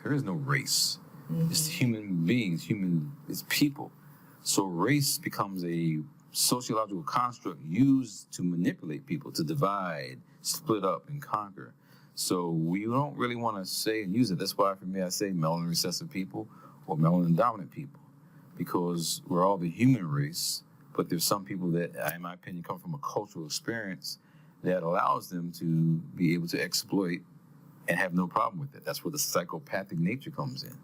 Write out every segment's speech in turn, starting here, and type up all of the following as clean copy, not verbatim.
There is no race. Mm-hmm. It's human beings, it's people. So race becomes a sociological construct used to manipulate people, to divide, split up, and conquer. So we don't really want to say and use it. That's why for me I say melanin recessive people or melanin-dominant people, because we're all the human race, but there's some people that, in my opinion, come from a cultural experience that allows them to be able to exploit and have no problem with it. That's where the psychopathic nature comes in.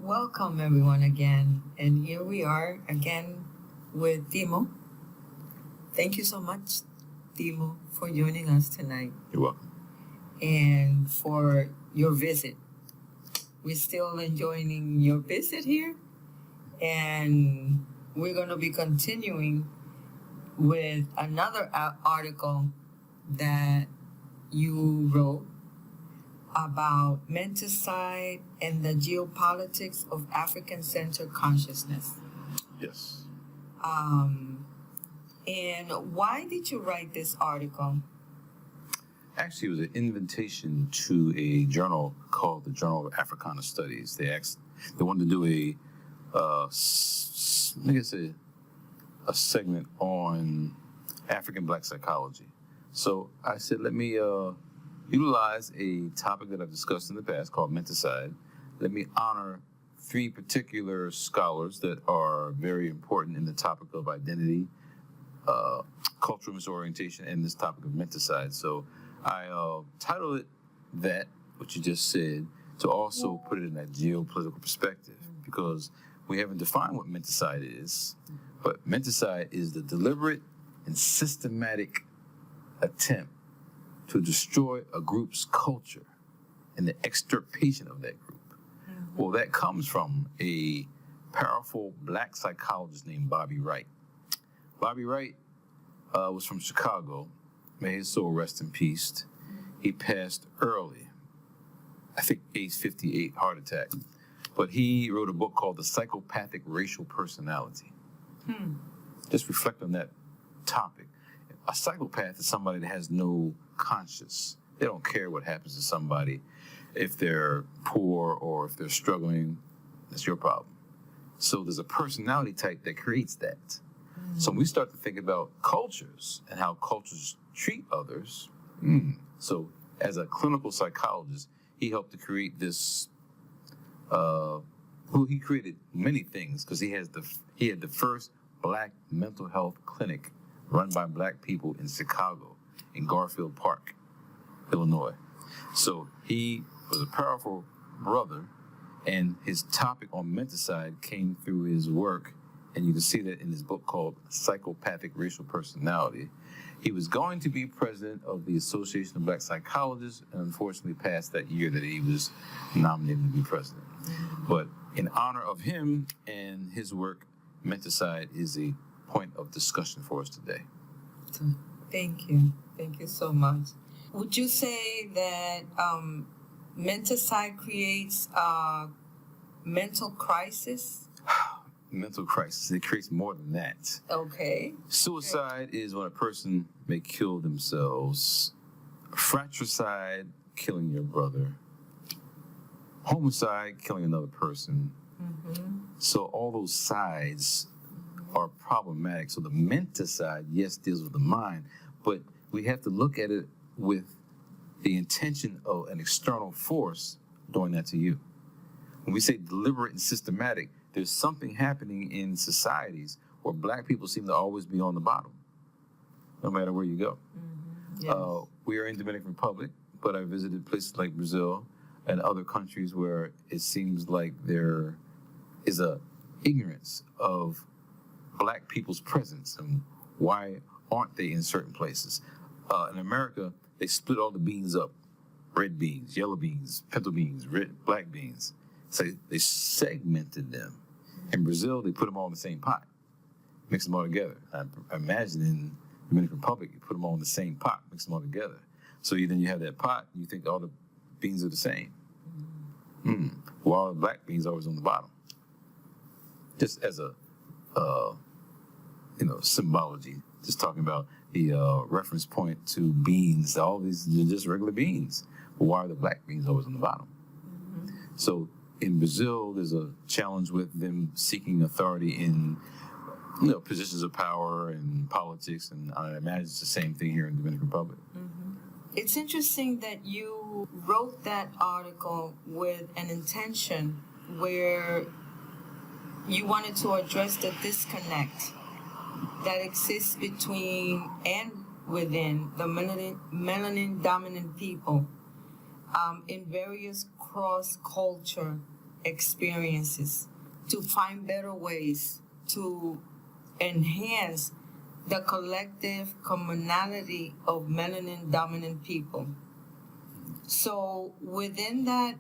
Welcome everyone again, and here we are again with Timo. Thank you so much, Timo, for joining us tonight You're welcome. and for your visit. We're still enjoying your visit here, and we're going to be continuing with another article that you wrote about Mentacide and the geopolitics of African-centered consciousness. Yes. And why did you write this article? Actually, it was an invitation to a journal called the Journal of Africana Studies. They wanted to do a segment on African Black psychology. So I said, let me utilize a topic that I've discussed in the past called Mentacide. Let me honor three particular scholars that are very important in the topic of identity, cultural misorientation, and this topic of Mentacide. So I titled it that, what you just said, to also put it in that geopolitical perspective, because we haven't defined what Mentacide is, but Mentacide is the deliberate and systematic attempt to destroy a group's culture and the extirpation of that group. Mm-hmm. Well, that comes from a powerful Black psychologist named Bobby Wright. Bobby Wright was from Chicago. May his soul rest in peace. He passed early, I think age 58, heart attack. But he wrote a book called The Psychopathic Racial Personality. Just reflect on that topic. A psychopath is somebody that has no conscience. They don't care what happens to somebody. If they're poor or if they're struggling, that's your problem. So there's a personality type that creates that. Mm-hmm. So when we start to think about cultures and how cultures treat others, so as a clinical psychologist, he helped to create this, he created many things, because he had the first Black mental health clinic run by Black people in Chicago, in Garfield Park, Illinois. So he was a powerful brother, and his topic on Mentacide came through his work, and you can see that in his book called Psychopathic Racial Personality. He was going to be president of the Association of Black Psychologists, and unfortunately passed that year that he was nominated to be president. But in honor of him and his work, Mentacide is a point of discussion for us today. Thank you. Thank you so much. Would you say that Mentacide creates a mental crisis. Mental crisis. It creates more than that. Okay. Suicide is when a person may kill themselves. Fratricide, killing your brother. Homicide, killing another person. Mm-hmm. So all those sides are problematic. So the menticide, yes, deals with the mind, but we have to look at it with the intention of an external force doing that to you. When we say deliberate and systematic, there's something happening in societies where black people seem to always be on the bottom, no matter where you go. Mm-hmm. Yes. We are in Dominican Republic, but I visited places like Brazil and other countries where it seems like there is a ignorance of black people's presence and why aren't they in certain places. In America, they split all the beans up: red beans, yellow beans, pinto beans, black beans. So they segmented them. In Brazil, they put them all in the same pot, mix them all together. I imagine in the Dominican Republic, you put them all in the same pot, mix them all together. So then you have that pot, and you think all the beans are the same. While the black beans are always on the bottom. Just as a, symbology, just talking about the reference point to beans. All these are just regular beans. But why are the black beans always on the bottom? Mm-hmm. So in Brazil, there's a challenge with them seeking authority in positions of power and politics, and I imagine it's the same thing here in the Dominican Republic. Mm-hmm. It's interesting that you wrote that article with an intention where you wanted to address the disconnect that exists between and within the melanin-dominant people in various cross-culture experiences to find better ways to enhance the collective commonality of melanin-dominant people. So within that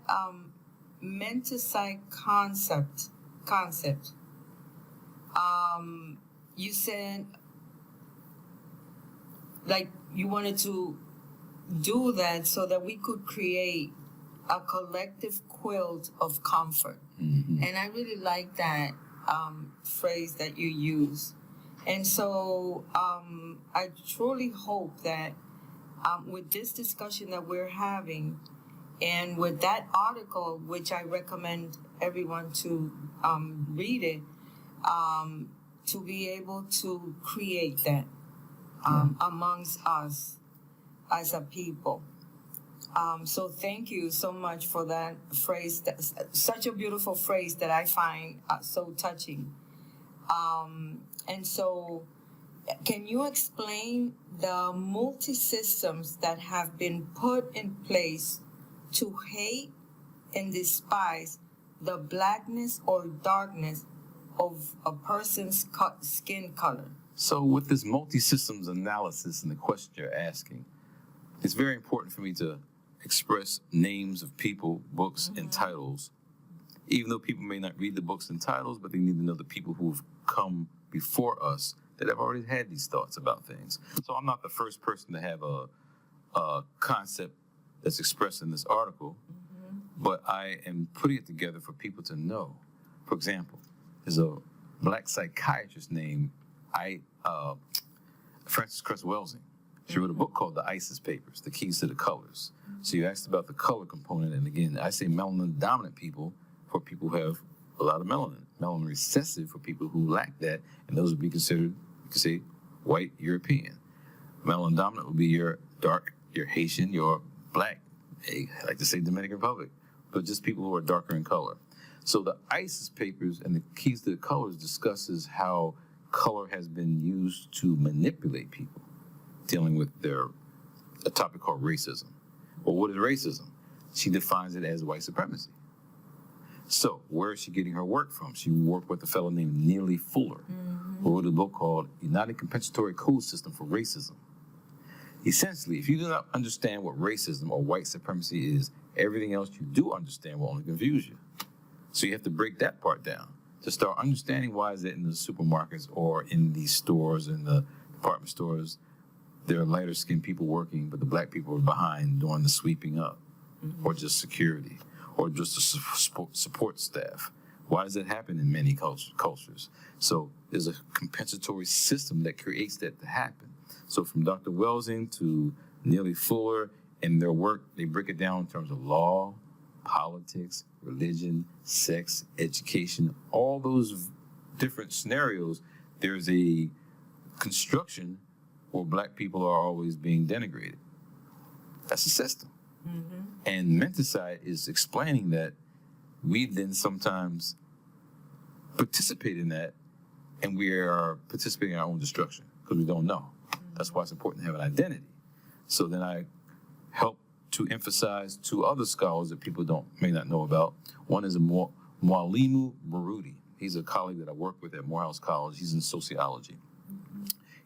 menticide concept, you said like you wanted to do that so that we could create a collective quilt of comfort. Mm-hmm. And I really like that phrase that you use. And so I truly hope that with this discussion that we're having and with that article, which I recommend everyone to read it, to be able to create that amongst us as a people. So thank you so much for that phrase. That's such a beautiful phrase that I find so touching. And so can you explain the multi-systems that have been put in place to hate and despise the blackness or darkness of a person's skin color? So with this multi-systems analysis and the question you're asking, it's very important for me to express names of people, books, and titles, even though people may not read the books and titles, but they need to know the people who have come before us that have already had these thoughts about things. So I'm not the first person to have a concept that's expressed in this article, but I am putting it together for people to know. For example, there's a black psychiatrist named Frances Cress Welsing. She wrote a book called The ISIS Papers, The Keys to the Colors. So you asked about the color component, and again, I say melanin-dominant people for people who have a lot of melanin. Melanin recessive for people who lack that, and those would be considered, you could say, white European. Melanin dominant would be your dark, your Haitian, your black, I like to say Dominican Republic, but just people who are darker in color. So the ISIS Papers and the Keys to the Colors discusses how color has been used to manipulate people, dealing with a topic called racism. Well, what is racism? She defines it as white supremacy. So where is she getting her work from? She worked with a fellow named Neely Fuller, who wrote a book called United Compensatory Code System for Racism. Essentially, if you do not understand what racism or white supremacy is, everything else you do understand will only confuse you. So you have to break that part down to start understanding why is it in the supermarkets or in these stores, in the department stores, there are lighter skinned people working, but the black people are behind doing the sweeping up. or just security, or just a support staff. Why does that happen in many cultures? So there's a compensatory system that creates that to happen. So from Dr. Welsing to Neely Fuller in their work, they break it down in terms of law, politics, religion, sex, education, all those different scenarios. There's a construction where black people are always being denigrated. That's a system. And Mentacide is explaining that we then sometimes participate in that, and we are participating in our own destruction because we don't know. That's why it's important to have an identity. So then I help to emphasize two other scholars that people may not know about. One is Mwalimu Burudi. He's a colleague that I work with at Morehouse College. He's in sociology.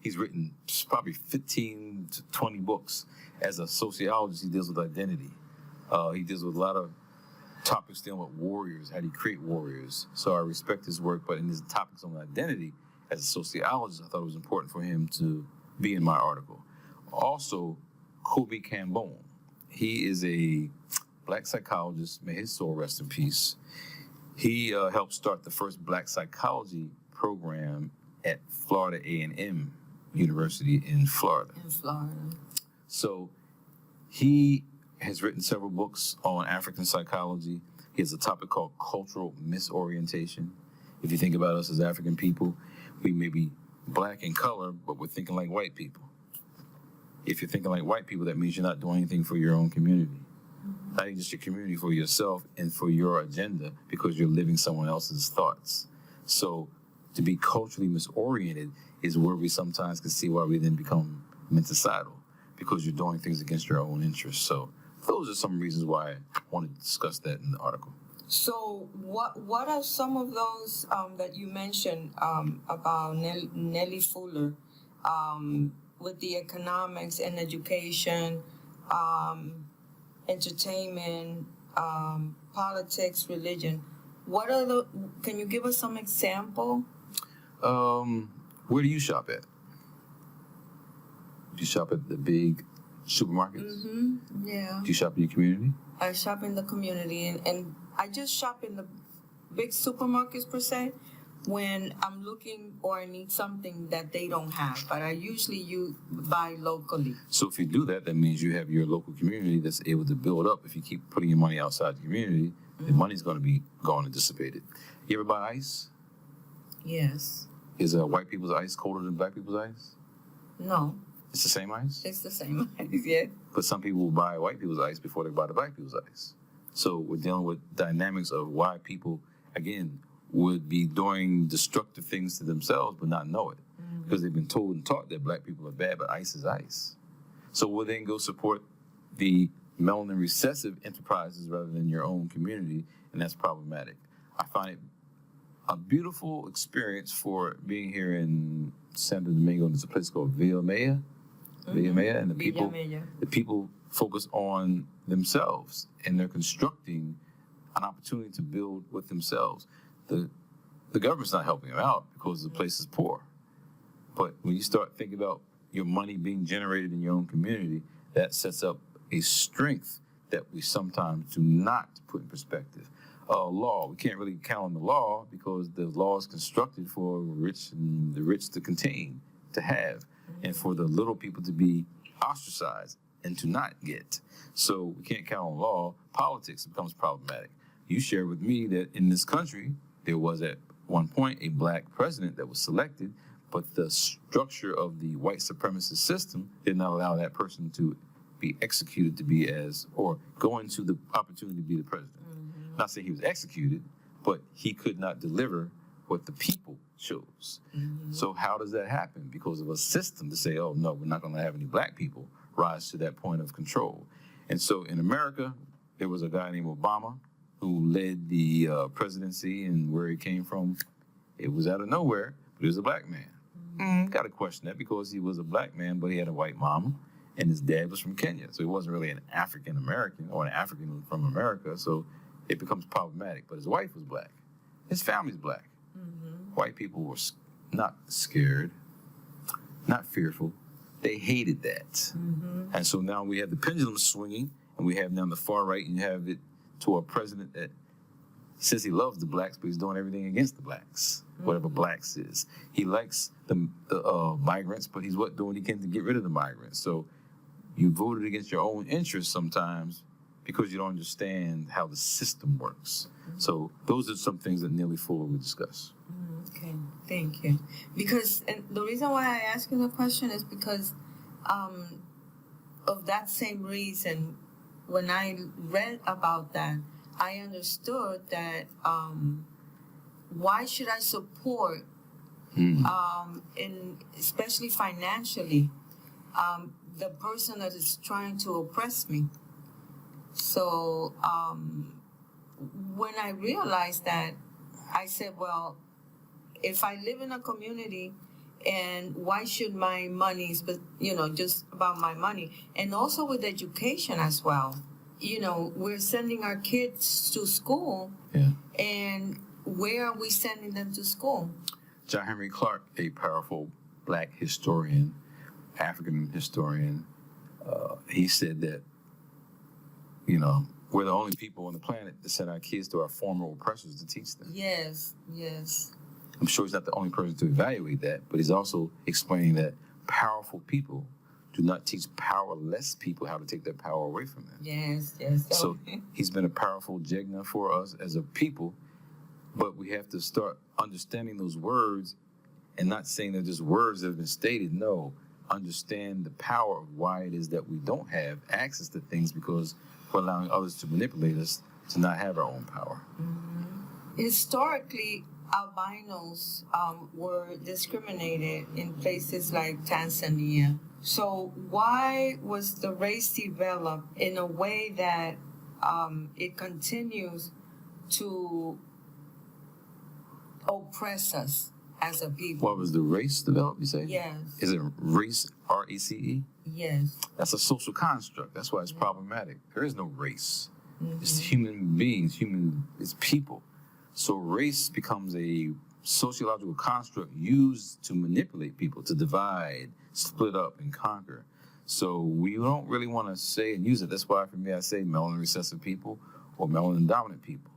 He's written probably 15 to 20 books. As a sociologist, he deals with identity. He deals with a lot of topics dealing with warriors. How do you create warriors? So I respect his work, but in his topics on identity, as a sociologist, I thought it was important for him to be in my article. Also, Kobe Cambone. He is a black psychologist. May his soul rest in peace. He helped start the first black psychology program at Florida A&M University in Florida. So he has written several books on African psychology. He has a topic called cultural misorientation. If you think about us as African people, we may be black in color, but we're thinking like white people. If you're thinking like white people, that means you're not doing anything for your own community. Not even just your community, for yourself and for your agenda, because you're living someone else's thoughts. So to be culturally misoriented is where we sometimes can see why we then become menticidal, because you're doing things against your own interests. So those are some reasons why I wanted to discuss that in the article. So what are some of those that you mentioned about Nellie Fuller with the economics and education, entertainment, politics, religion? Can you give us some example? Where do you shop at? Do you shop at the big supermarkets? Yeah. Do you shop in your community? I shop in the community, and I just shop in the big supermarkets per se when I'm looking or I need something that they don't have, but I usually buy locally. So if you do that, that means you have your local community that's able to build up. If you keep putting your money outside the community, the money's going to be gone and dissipated. You ever buy ice? Yes. Is white people's ice colder than black people's ice? No. It's the same ice? It's the same ice, yeah. But some people will buy white people's ice before they buy the black people's ice. So we're dealing with dynamics of why people, again, would be doing destructive things to themselves but not know it. Because they've been told and taught that black people are bad, but ice is ice. So we'll then go support the melanin recessive enterprises rather than your own community, and that's problematic. I find it a beautiful experience for being here in Santo Domingo. There's a place called Villa Maya, and the people focus on themselves, and they're constructing an opportunity to build with themselves. The government's not helping them out because the place is poor. But when you start thinking about your money being generated in your own community, that sets up a strength that we sometimes do not put in perspective. Law, we can't really count on the law because the law is constructed for the rich to contain, to have, and for the little people to be ostracized and to not get. So we can't count on law. Politics becomes problematic. You shared with me that in this country, there was at one point a black president that was selected, but the structure of the white supremacist system did not allow that person to be executed to be or go into the opportunity to be the president. Not saying he was executed, but he could not deliver what the people chose. So how does that happen? Because of a system to say, oh, no, we're not going to have any black people rise to that point of control. And so in America, there was a guy named Obama who led the presidency, and where he came from, it was out of nowhere, but he was a black man. Got to question that because he was a black man, but he had a white mama, and his dad was from Kenya. So he wasn't really an African-American or an African from America, so it becomes problematic. But his wife was black. His family's black. White people were not scared, not fearful. They hated that. And so now we have the pendulum swinging, And we have now the far right, and you have it to a president that says he loves the blacks, but he's doing everything against the blacks, whatever blacks is. He likes the migrants, but he's doing what he can to get rid of the migrants. So you voted against your own interests sometimes because you don't understand how the system works. So those are some things that Neely Fuller would discuss. Okay, thank you. Because and the reason why I ask you the question is because of that same reason. When I read about that, I understood that why should I support, in especially financially, the person that is trying to oppress me. So when I realized that, I said, well, if I live in a community, and why should my money, just about my money, and also with education as well. We're sending our kids to school, and where are we sending them to school? John Henry Clark, a powerful black historian, African historian, he said that, we're the only people on the planet that send our kids to our former oppressors to teach them. Yes. I'm sure he's not the only person to evaluate that, but he's also explaining that powerful people do not teach powerless people how to take their power away from them. Yes. So he's been a powerful Jegna for us as a people, but we have to start understanding those words and not saying they're just words that have been stated. No, understand the power of why it is that we don't have access to things because we're allowing others to manipulate us to not have our own power. Historically, albinos were discriminated in places like Tanzania. So why was the race developed in a way that it continues to oppress us as a people? What was the race developed, you say? Yes. Is it race, R-E-C-E? Yes. That's a social construct. That's why it's problematic. There is no race. It's human beings, it's people. So race becomes a sociological construct used to manipulate people, to divide, split up, and conquer. So we don't really want to say and use it. That's why for me I say melanin recessive people or melanin-dominant people,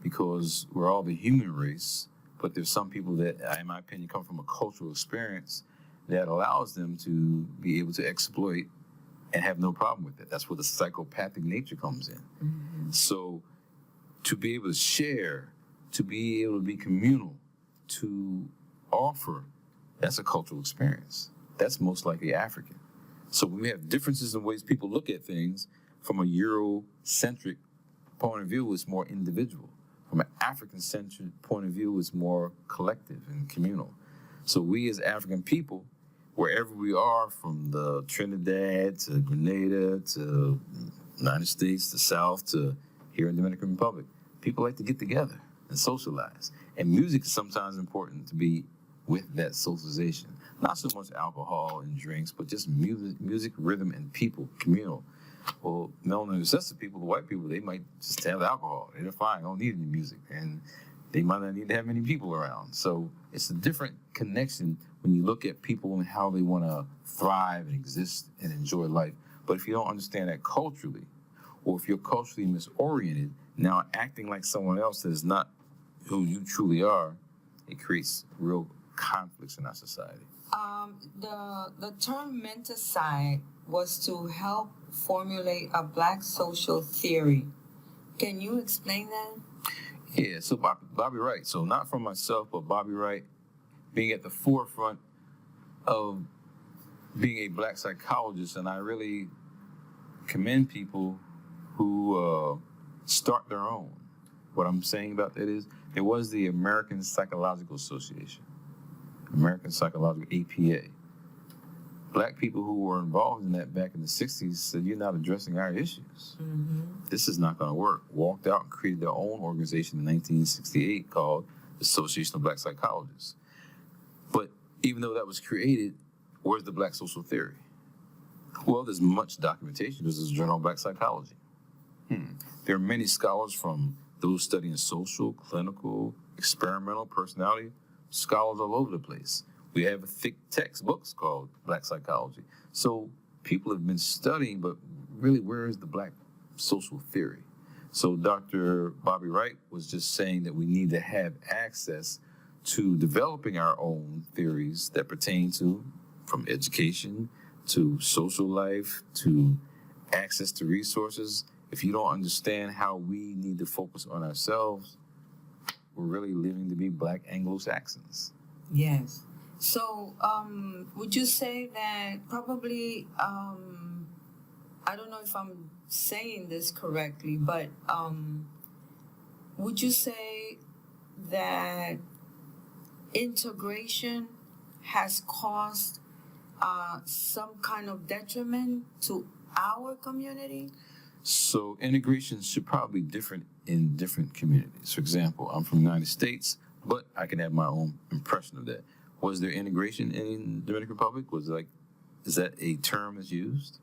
because we're all the human race, but there's some people that, in my opinion, come from a cultural experience that allows them to be able to exploit and have no problem with it. That's where the psychopathic nature comes in. So to be able to share, to be able to be communal, to offer, that's a cultural experience. That's most likely African. So when we have differences in ways people look at things, from a Eurocentric point of view, it's more individual. From an African-centric point of view, it's more collective and communal. So we as African people, wherever we are, from the Trinidad to Grenada to United States to South to here in Dominican Republic, people like to get together and socialize. And music is sometimes important to be with that socialization. Not so much alcohol and drinks, but just music, rhythm, and people, communal. Well, melanin recessive people, the white people, they might just have alcohol. They're fine, don't need any music. And they might not need to have many people around. So it's a different connection when you look at people and how they want to thrive and exist and enjoy life. But if you don't understand that culturally, or if you're culturally misoriented, now acting like someone else that is not who you truly are, it creates real conflicts in our society. The term Mentacide was to help formulate a black social theory. Can you explain that? Yeah, so Bobby Wright. So not from myself, but Bobby Wright being at the forefront of being a black psychologist, and I really commend people who start their own. What I'm saying about that is, there was the American Psychological Association, American Psychological, APA. Black people who were involved in that back in the 60s said, you're not addressing our issues. This is not going to work. Walked out and created their own organization in 1968 called the Association of Black Psychologists. But even though that was created, where's the black social theory? Well, there's much documentation. There's this journal of black psychology. There are many scholars, from those studying social, clinical, experimental, personality, scholars all over the place. We have thick textbooks called Black Psychology. So people have been studying, but really, where is the black social theory. So Dr. Bobby Wright was just saying that we need to have access to developing our own theories that pertain to, from education to social life to access to resources. If you don't understand how we need to focus on ourselves, we're really living to be Black Anglo-Saxons. Yes. So, would you say that probably, I don't know if I'm saying this correctly, but would you say that integration has caused some kind of detriment to our community? So integration should probably be different in different communities. For example, I'm from the United States, but I can have my own impression of that. Was there integration in the Dominican Republic? Is that a term that's used?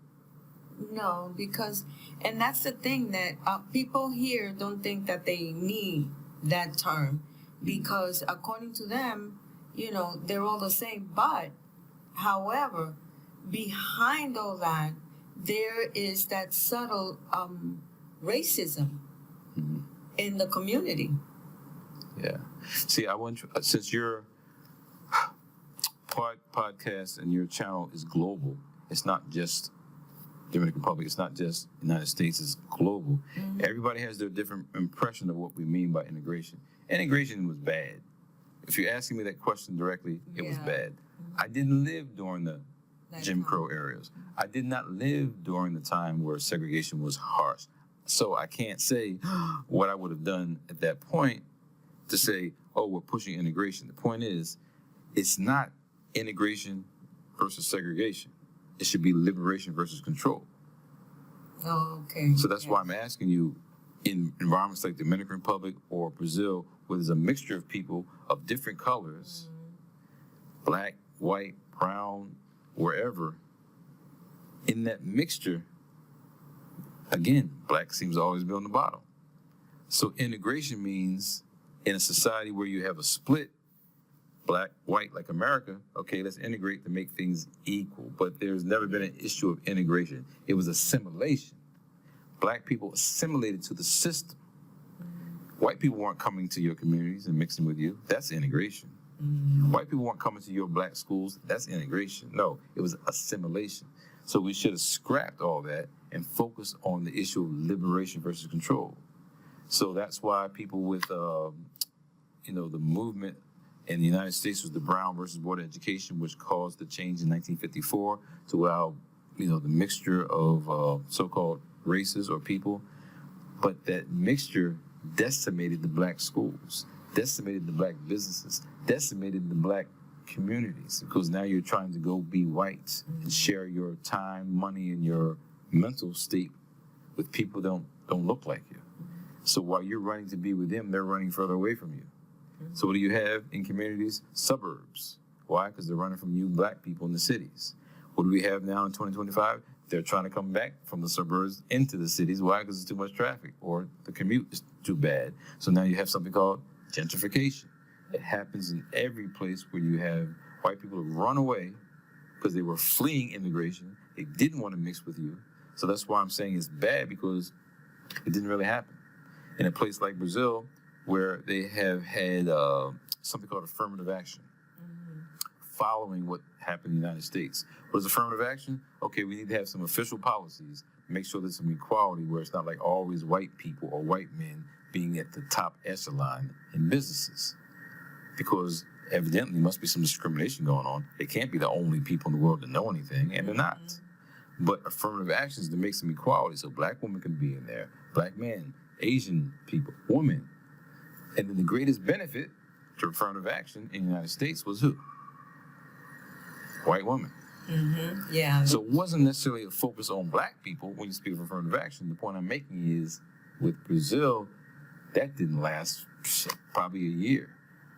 No, because, and that's the thing that people here don't think that they need that term, because according to them, they're all the same. But, however, behind all that, there is that subtle racism in the community. Yeah. See, I want you, since your podcast and your channel is global, it's not just Dominican Republic, it's not just United States, it's global. Mm-hmm. Everybody has their different impression of what we mean by integration. Integration was bad. If you're asking me that question directly, it was bad. Mm-hmm. I didn't live during the Jim Crow areas. I did not live during the time where segregation was harsh. So I can't say what I would have done at that point to say, oh, we're pushing integration. The point is, it's not integration versus segregation. It should be liberation versus control. Oh, okay. So that's why I'm asking you, in environments like the Dominican Republic or Brazil, where there's a mixture of people of different colors, black, white, brown, wherever, in that mixture, again, black seems to always be on the bottom. So integration means in a society where you have a split, black, white, like America, okay, let's integrate to make things equal. But there's never been an issue of integration. It was assimilation. Black people assimilated to the system. White people weren't coming to your communities and mixing with you. That's integration. Mm-hmm. White people weren't coming to your black schools. That's integration. No, it was assimilation. So we should have scrapped all that and focused on the issue of liberation versus control. So that's why people with, the movement in the United States was the Brown versus Board of Education, which caused the change in 1954 to allow, the mixture of so-called races or people. But that mixture decimated the black schools, decimated the black businesses, decimated the black communities, because now you're trying to go be white and share your time, money, and your mental state with people that don't look like you. So while you're running to be with them, they're running further away from you. So what do you have in communities? Suburbs. Why? Because they're running from you black people in the cities. What do we have now in 2025? They're trying to come back from the suburbs into the cities. Why? Because there's too much traffic or the commute is too bad. So now you have something called gentrification. It happens in every place where you have white people who run away because they were fleeing immigration. They didn't want to mix with you. So that's why I'm saying it's bad, because it didn't really happen. In a place like Brazil, where they have had something called affirmative action, following what happened in the United States. What is affirmative action? Okay, we need to have some official policies, make sure there's some equality where it's not like always white people or white men being at the top echelon in businesses. Because evidently there must be some discrimination going on. They can't be the only people in the world that know anything, and they're not. But affirmative action is to make some equality, so black women can be in there, black men, Asian people, women. And then the greatest benefit to affirmative action in the United States was who? White women. Mm-hmm. Yeah. So it wasn't necessarily a focus on black people when you speak of affirmative action. The point I'm making is, with Brazil, that didn't last probably a year.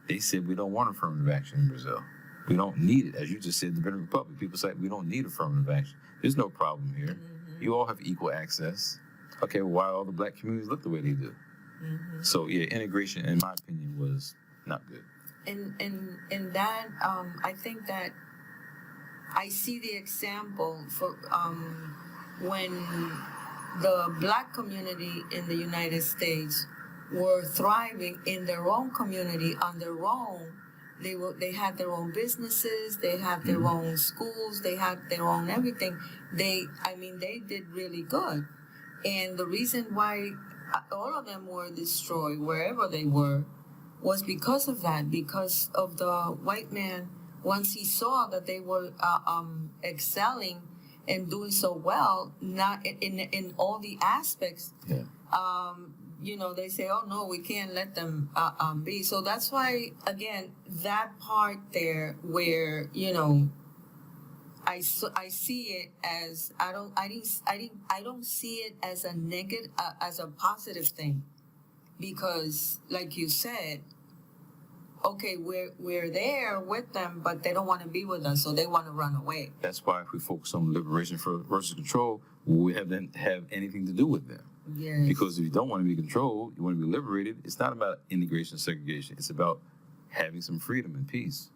They said, we don't want affirmative action in Brazil. We don't need it. As you just said, the Dominican Republic, people say, we don't need affirmative action. There's no problem here. Mm-hmm. You all have equal access. Okay, well, why all the black communities look the way they do? Mm-hmm. So, yeah, integration, in my opinion, was not good. And that, I think that I see the example for when the black community in the United States were thriving in their own community on their own. They had their own businesses, they had their own schools, they had their own everything. They did really good. And the reason why all of them were destroyed wherever they were was because of that, because of the white man. Once he saw that they were excelling and doing so well, not in all the aspects, they say, oh no, we can't let them be. So that's why, again, that part there where, I see it as, I don't see it as a negative, as a positive thing, because like you said, okay, we're there with them, but they don't want to be with us, so they want to run away. That's why if we focus on liberation versus control, we haven't have anything to do with them. Yes. Because if you don't want to be controlled, you want to be liberated, it's not about integration and segregation. It's about having some freedom and peace.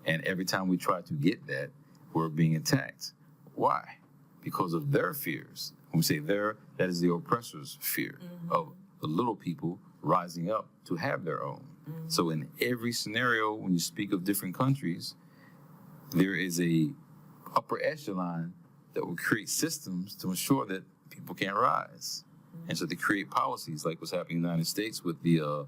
And every time we try to get that, we're being attacked. Why? Because of their fears. When we say their, that is the oppressor's fear of the little people rising up to have their own. So in every scenario, when you speak of different countries, there is a upper echelon that will create systems to ensure that people can't rise. And so they create policies like what's happening in the United States with the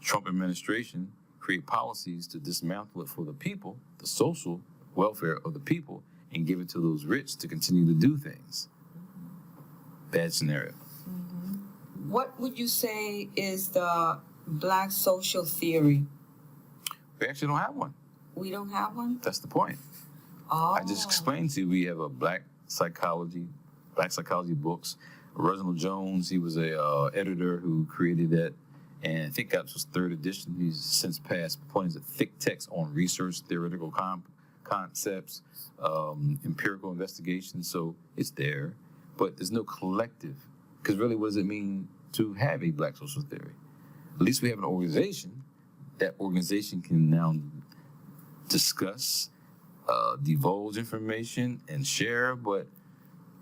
Trump administration, create policies to dismantle it for the people, the social welfare of the people, and give it to those rich to continue to do things. Bad scenario. What would you say is the black social theory? We actually don't have one. We don't have one? That's the point. Oh. I just explained to you we have a black psychology books. Reginald Jones, he was a editor who created that, and I think that was 3rd edition. He's since passed. The point is a thick text on research, theoretical concepts, empirical investigation. So it's there, but there's no collective. Because really, what does it mean to have a black social theory? At least we have an organization. That organization can now discuss, divulge information, and share, but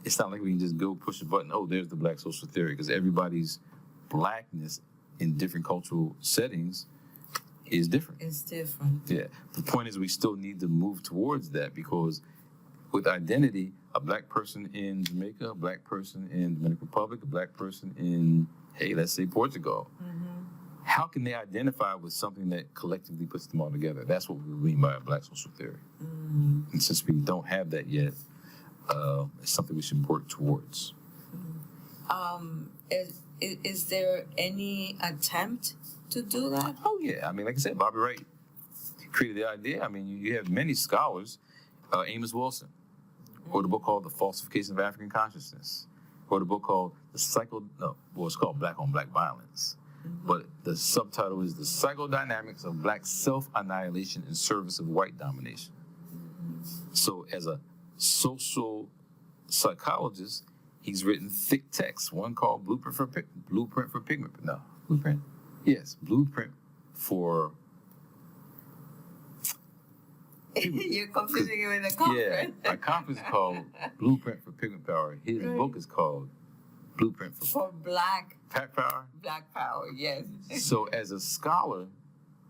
it's not like we can just go push a button, oh, there's the black social theory, because everybody's blackness in different cultural settings is different. It's different. Yeah. The point is we still need to move towards that, because with identity, a black person in Jamaica, a black person in the Dominican Republic, a black person in, hey, let's say Portugal, how can they identify with something that collectively puts them all together? That's what we mean by a black social theory. And since we don't have that yet, it's something we should work towards. Is there any attempt to do that? Oh, yeah. I mean, like I said, Bobby Wright created the idea. I mean, you have many scholars. Amos Wilson wrote a book called The Falsification of African Consciousness. Wrote a book called it's called Black on Black Violence. But the subtitle is The Psychodynamics of Black Self-Annihilation in Service of White Domination. So as a social psychologist, he's written thick texts. One called Blueprint for Pigment. No, Blueprint? Yes, Blueprint for... You're confusing it with a conference. Yeah, a conference called Blueprint for Pigment Power. His book is called Blueprint for Black Power. Black Power, yes. So as a scholar,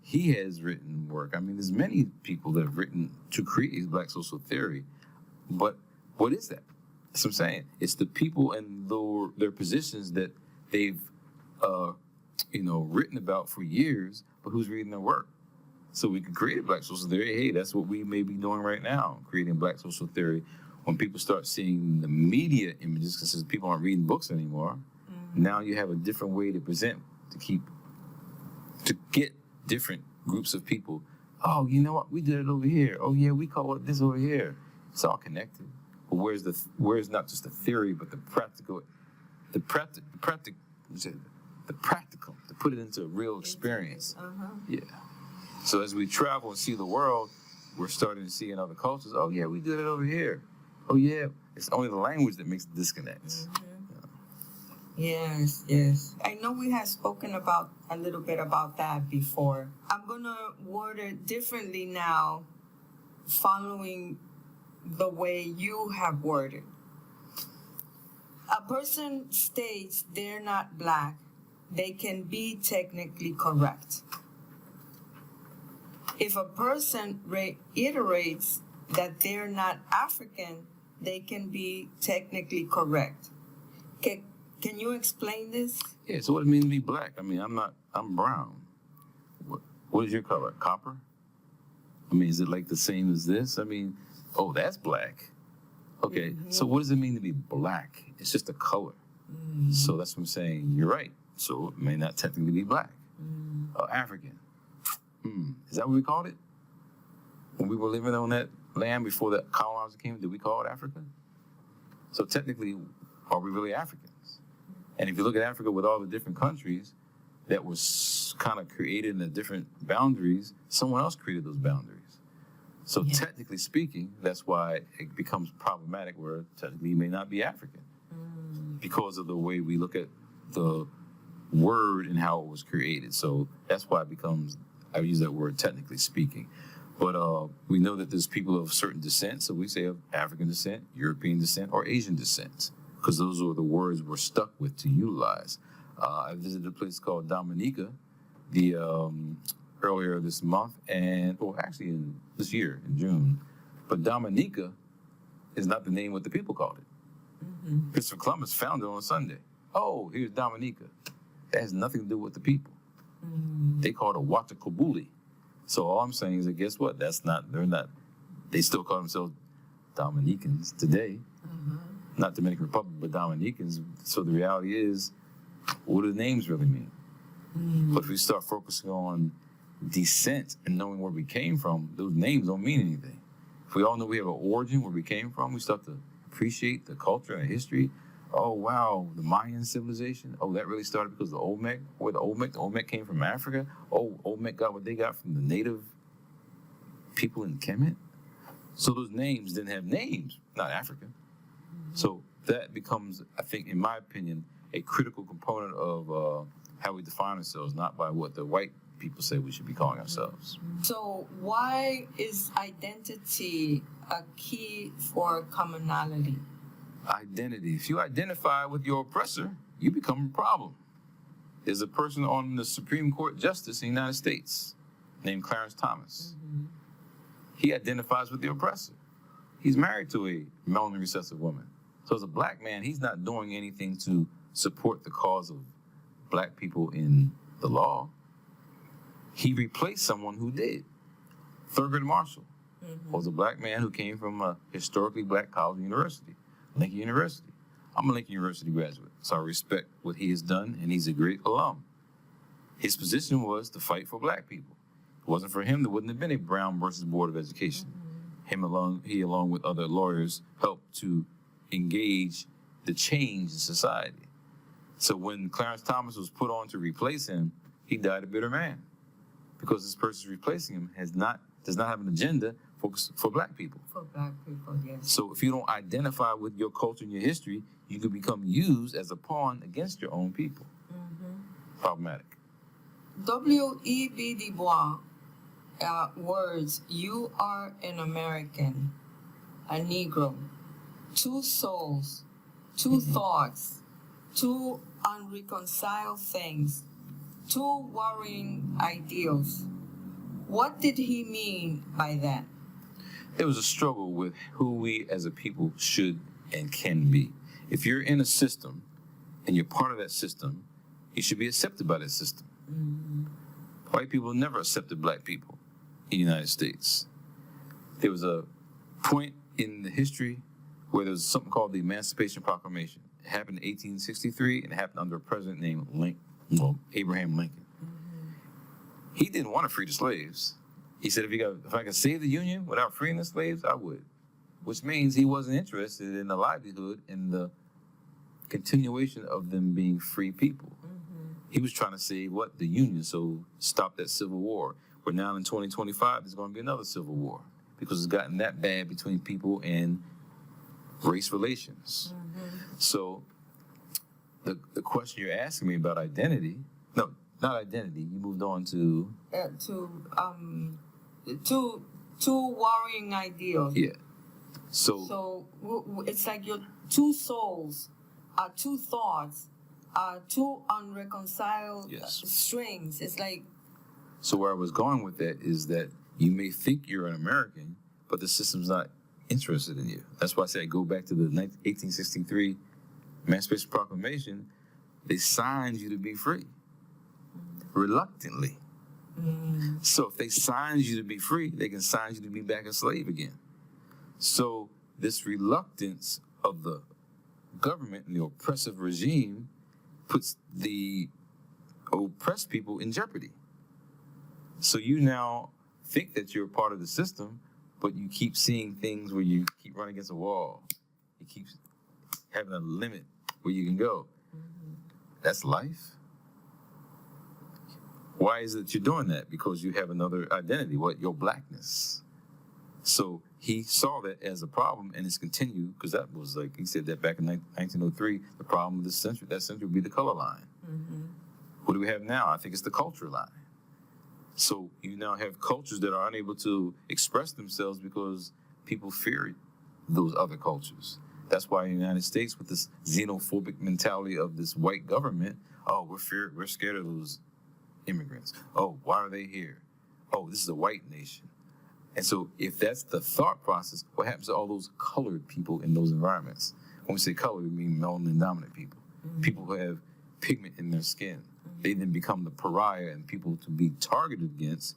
he has written work. I mean, there's many people that have written to create black social theory. But what is that? That's what I'm saying. It's the people and their positions that they've, written about for years, but who's reading their work? So we can create a black social theory. Hey, that's what we may be doing right now, creating black social theory. When people start seeing the media images, because people aren't reading books anymore, now you have a different way to present, to get different groups of people. Oh, you know what? We did it over here. Oh, yeah, we call it this over here. It's all connected. But where's not just the theory, but the practical, to put it into a real experience. Yeah. So as we travel and see the world, we're starting to see in other cultures, oh, yeah, we did it over here. Oh, yeah, it's only the language that makes the disconnect. Yes. I know we have spoken about a little bit about that before. I'm going to word it differently now, following the way you have worded. a person states they're not black, they can be technically correct. If a person reiterates that they're not African, they can be technically correct. Can you explain this? Yeah, so what does it mean to be black? I mean, I'm brown. What is your color? Copper? I mean, is it like the same as this? I mean, oh, that's black. Okay, so what does it mean to be black? It's just a color. So that's what I'm saying. You're right. So it may not technically be black. African. Is that what we called it? When we were living on that land before the colonizer came, did we call it Africa? So technically, are we really Africans? And if you look at Africa with all the different countries that was kind of created in the different boundaries, someone else created those boundaries. So technically speaking, that's why it becomes problematic where technically you may not be African because of the way we look at the word and how it was created. So that's why it becomes, I use that word technically speaking. But we know that there's people of certain descent, so we say of African descent, European descent, or Asian descent, because those are the words we're stuck with to utilize. I visited a place called Dominica earlier this month, actually in this year, in June. But Dominica is not the name what the people called it. Christopher Columbus found it on a Sunday. Oh, here's Dominica. That has nothing to do with the people. They called it Wachacobuli. So all I'm saying is that guess what? They still call themselves Dominicans today. Not Dominican Republic, but Dominicans. So the reality is, what do the names really mean? But if we start focusing on descent and knowing where we came from, those names don't mean anything. If we all know we have an origin where we came from, we start to appreciate the culture and history. Oh, wow, the Mayan civilization. Oh, that really started because the Olmec. Where the Olmec came from Africa. Oh, Olmec got what they got from the native people in Kemet. So those names didn't have names, not African. So that becomes, I think, in my opinion, a critical component of how we define ourselves, not by what the white people say we should be calling ourselves. So why is identity a key for commonality? Identity. If you identify with your oppressor, you become a problem. There's a person on the Supreme Court Justice in the United States named Clarence Thomas. He identifies with the oppressor. He's married to a melanin recessive woman. So as a black man, he's not doing anything to support the cause of black people in the law. He replaced someone who did. Thurgood Marshall was a black man who came from a historically black college university, Lincoln University. I'm a Lincoln University graduate, so I respect what he has done, and he's a great alum. His position was to fight for black people. If it wasn't for him, there wouldn't have been a Brown versus Board of Education. He along with other lawyers helped to engage the change in society. So when Clarence Thomas was put on to replace him, he died a bitter man because this person replacing him does not have an agenda for black people. For black people, yes. So if you don't identify with your culture and your history, you can become used as a pawn against your own people. Problematic. W.E.B. Du Bois words, you are an American, a Negro, two souls, two thoughts, two unreconciled things, two worrying ideals. What did he mean by that? It was a struggle with who we as a people should and can be. If you're in a system and you're part of that system, you should be accepted by that system. White people never accepted black people in the United States. There was a point in the history where there was something called the Emancipation Proclamation. It happened in 1863, and it happened under a president named Abraham Lincoln. He didn't want to free the slaves. He said, if I could save the Union without freeing the slaves, I would. Which means he wasn't interested in the livelihood and the continuation of them being free people. He was trying to save the Union, so stop that civil war. Where now in 2025, there's going to be another civil war because it's gotten that bad between people and race relations. So the question you're asking me about identity, no, not identity, you moved on to two worrying ideals. Yeah. So it's like your two souls two thoughts, two unreconciled Yes. strings. It's like, So where I was going with that is that you may think you're an American, but the system's not interested in you. That's why I say I go back to the 1863 Emancipation Proclamation. They signed you to be free, reluctantly. So if they signed you to be free, they can sign you to be back a slave again. So this reluctance of the government and the oppressive regime puts the oppressed people in jeopardy. So you now think that you're a part of the system, but you keep seeing things where you keep running against a wall. You keep having a limit where you can go. That's life. Why is it you're doing that? Because you have another identity, your blackness. So he saw that as a problem, and it's continued, because that was like, he said that back in 1903, the problem of this century, that century would be the color line. What do we have now? I think it's the culture line. So you now have cultures that are unable to express themselves because people fear those other cultures. That's why in the United States, with this xenophobic mentality of this white government, we're scared of those immigrants. Oh, why are they here? Oh, this is a white nation. And so if that's the thought process, what happens to all those colored people in those environments? When we say colored, we mean melanin-dominant people. People who have pigment in their skin. They then become the pariah and people to be targeted against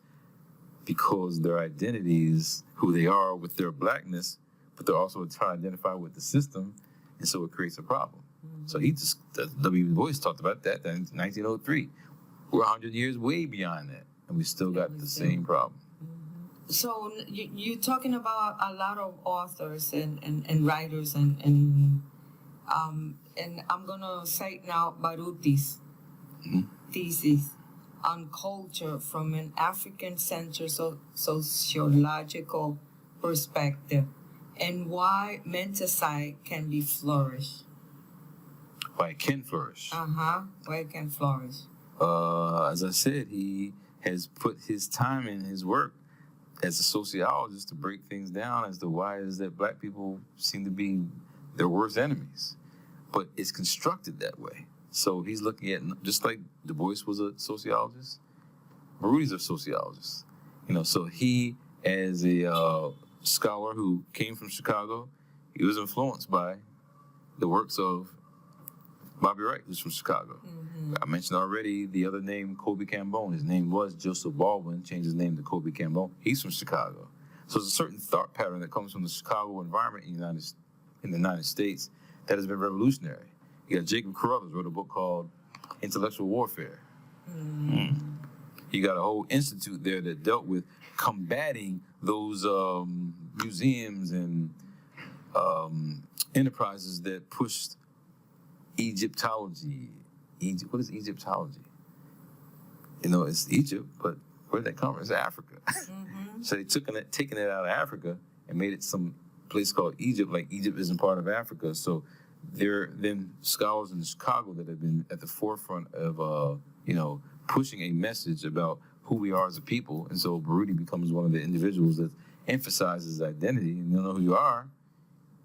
because their identity is who they are with their blackness, but they're also trying to identify with the system, and so it creates a problem. So W. Du Bois talked about that in 1903. We're 100 years way beyond that, and we still got the same problem. So you're talking about a lot of authors and writers and I'm gonna cite now Baruti's thesis on culture from an African-centered sociological perspective, and why Mentacide can be flourished. Why it can flourish. Why it can flourish. As I said, he has put his time in his work as a sociologist to break things down as to why it is that black people seem to be their worst enemies. But it's constructed that way. So he's looking at, just like Du Bois was a sociologist, Baruti's a sociologist. So he, as a scholar who came from Chicago, he was influenced by the works of Bobby Wright, who's from Chicago. I mentioned already the other name, Kobe Cambone. His name was Joseph Baldwin, changed his name to Kobe Cambone. He's from Chicago. So there's a certain thought pattern that comes from the Chicago environment in the United States that has been revolutionary. You got Jacob Carruthers wrote a book called Intellectual Warfare. You got a whole institute there that dealt with combating those museums and enterprises that pushed Egyptology. What is Egyptology? It's Egypt, but where did that come from? It's Africa. So they taken it out of Africa and made it some place called Egypt, like Egypt isn't part of Africa. So there are then scholars in Chicago that have been at the forefront of, pushing a message about who we are as a people. And so Baruti becomes one of the individuals that emphasizes identity. And you don't know who you are,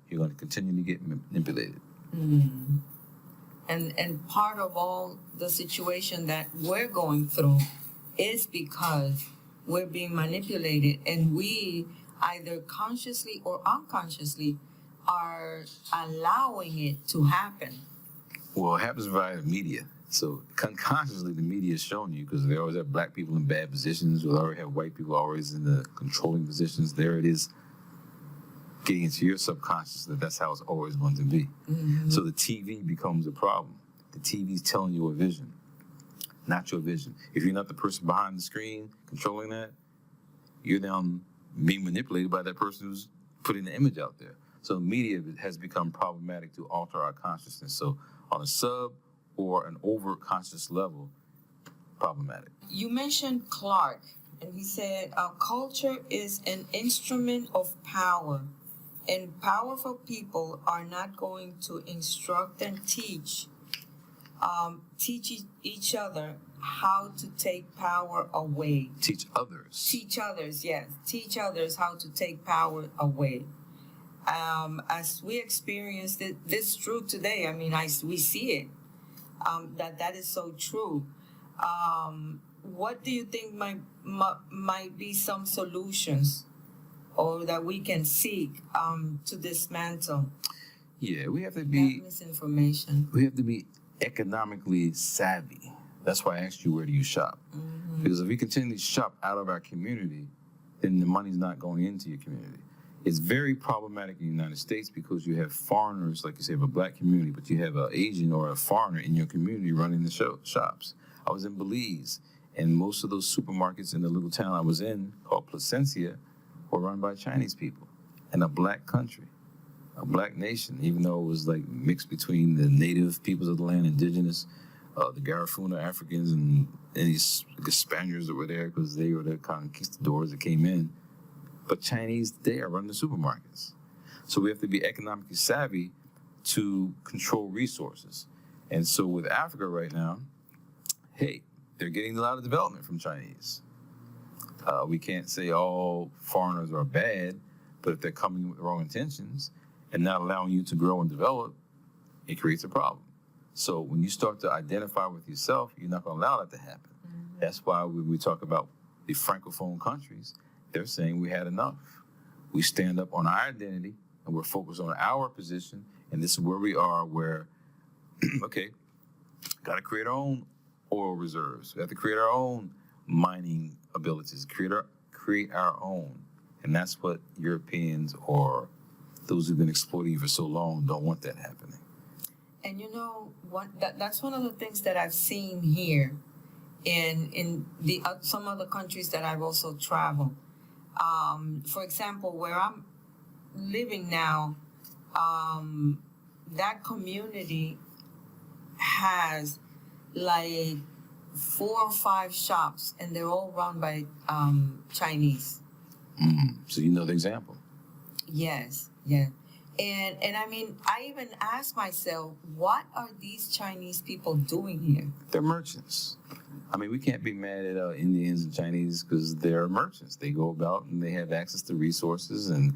you're going to continue to get manipulated. And part of all the situation that we're going through is because we're being manipulated, and we either consciously or unconsciously are allowing it to happen. Well, it happens via the media. So unconsciously, the media is showing you, because they always have black people in bad positions, or they already have white people always in the controlling positions. There it is, getting into your subconscious that that's how it's always going to be. So the TV becomes a problem. The TV's telling you a vision, not your vision. If you're not the person behind the screen controlling that, you're now being manipulated by that person who's putting the image out there. So media has become problematic to alter our consciousness. So on a sub or an overt conscious level, problematic. You mentioned Clark, and he said, culture is an instrument of power, and powerful people are not going to instruct and teach each other how to take power away. Teach others. Teach others, yes. Teach others how to take power away. as we experienced this truth today. I mean, we see it. That is so true. What do you think might be some solutions, or that we can seek to dismantle Yeah, we have to that be misinformation? we have to be economically savvy. That's why I asked you, where do you shop? Because if we continually shop out of our community, then the money's not going into your community. It's very problematic in the United States because you have foreigners, like you say, of a black community, but you have an Asian or a foreigner in your community running the shops. I was in Belize, and most of those supermarkets in the little town I was in, called Placencia, were run by Chinese people in a black country, a black nation, even though it was like mixed between the native peoples of the land, indigenous, the Garifuna Africans, and these Spaniards that were there because they were the conquistadors that came in. But Chinese, they are running the supermarkets. So we have to be economically savvy to control resources. And so with Africa right now, hey, they're getting a lot of development from Chinese. We can't say all foreigners are bad, but if they're coming with the wrong intentions and not allowing you to grow and develop, it creates a problem. So when you start to identify with yourself, you're not going to allow that to happen. That's why when we talk about the Francophone countries, they're saying we had enough. We stand up on our identity and we're focused on our position, and this is where we are, where, okay, got to create our own oil reserves. We have to create our own mining abilities, create our own. And that's what Europeans or those who've been exploiting you for so long don't want that happening. And you know what? That's one of the things that I've seen here in the some other countries that I've also traveled. For example, where I'm living now, that community has like 4 or 5 shops, and they're all run by Chinese. So you know the example. Yes, yeah. And I mean, I even ask myself, what are these Chinese people doing here? They're merchants. I mean, we can't be mad at Indians and Chinese because they're merchants. They go about and they have access to resources, and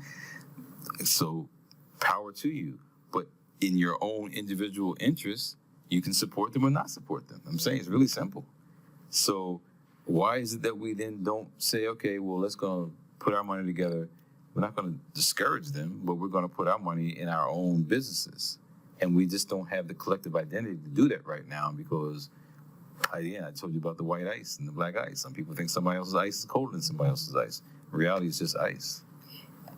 so power to you. But in your own individual interests, you can support them or not support them. I'm saying it's really simple. So why is it that we then don't say, okay, well, let's go put our money together? We're not going to discourage them, but we're going to put our money in our own businesses. And we just don't have the collective identity to do that right now because, I told you about the white ice and the black ice. Some people think somebody else's ice is colder than somebody else's ice. In reality, it's just ice.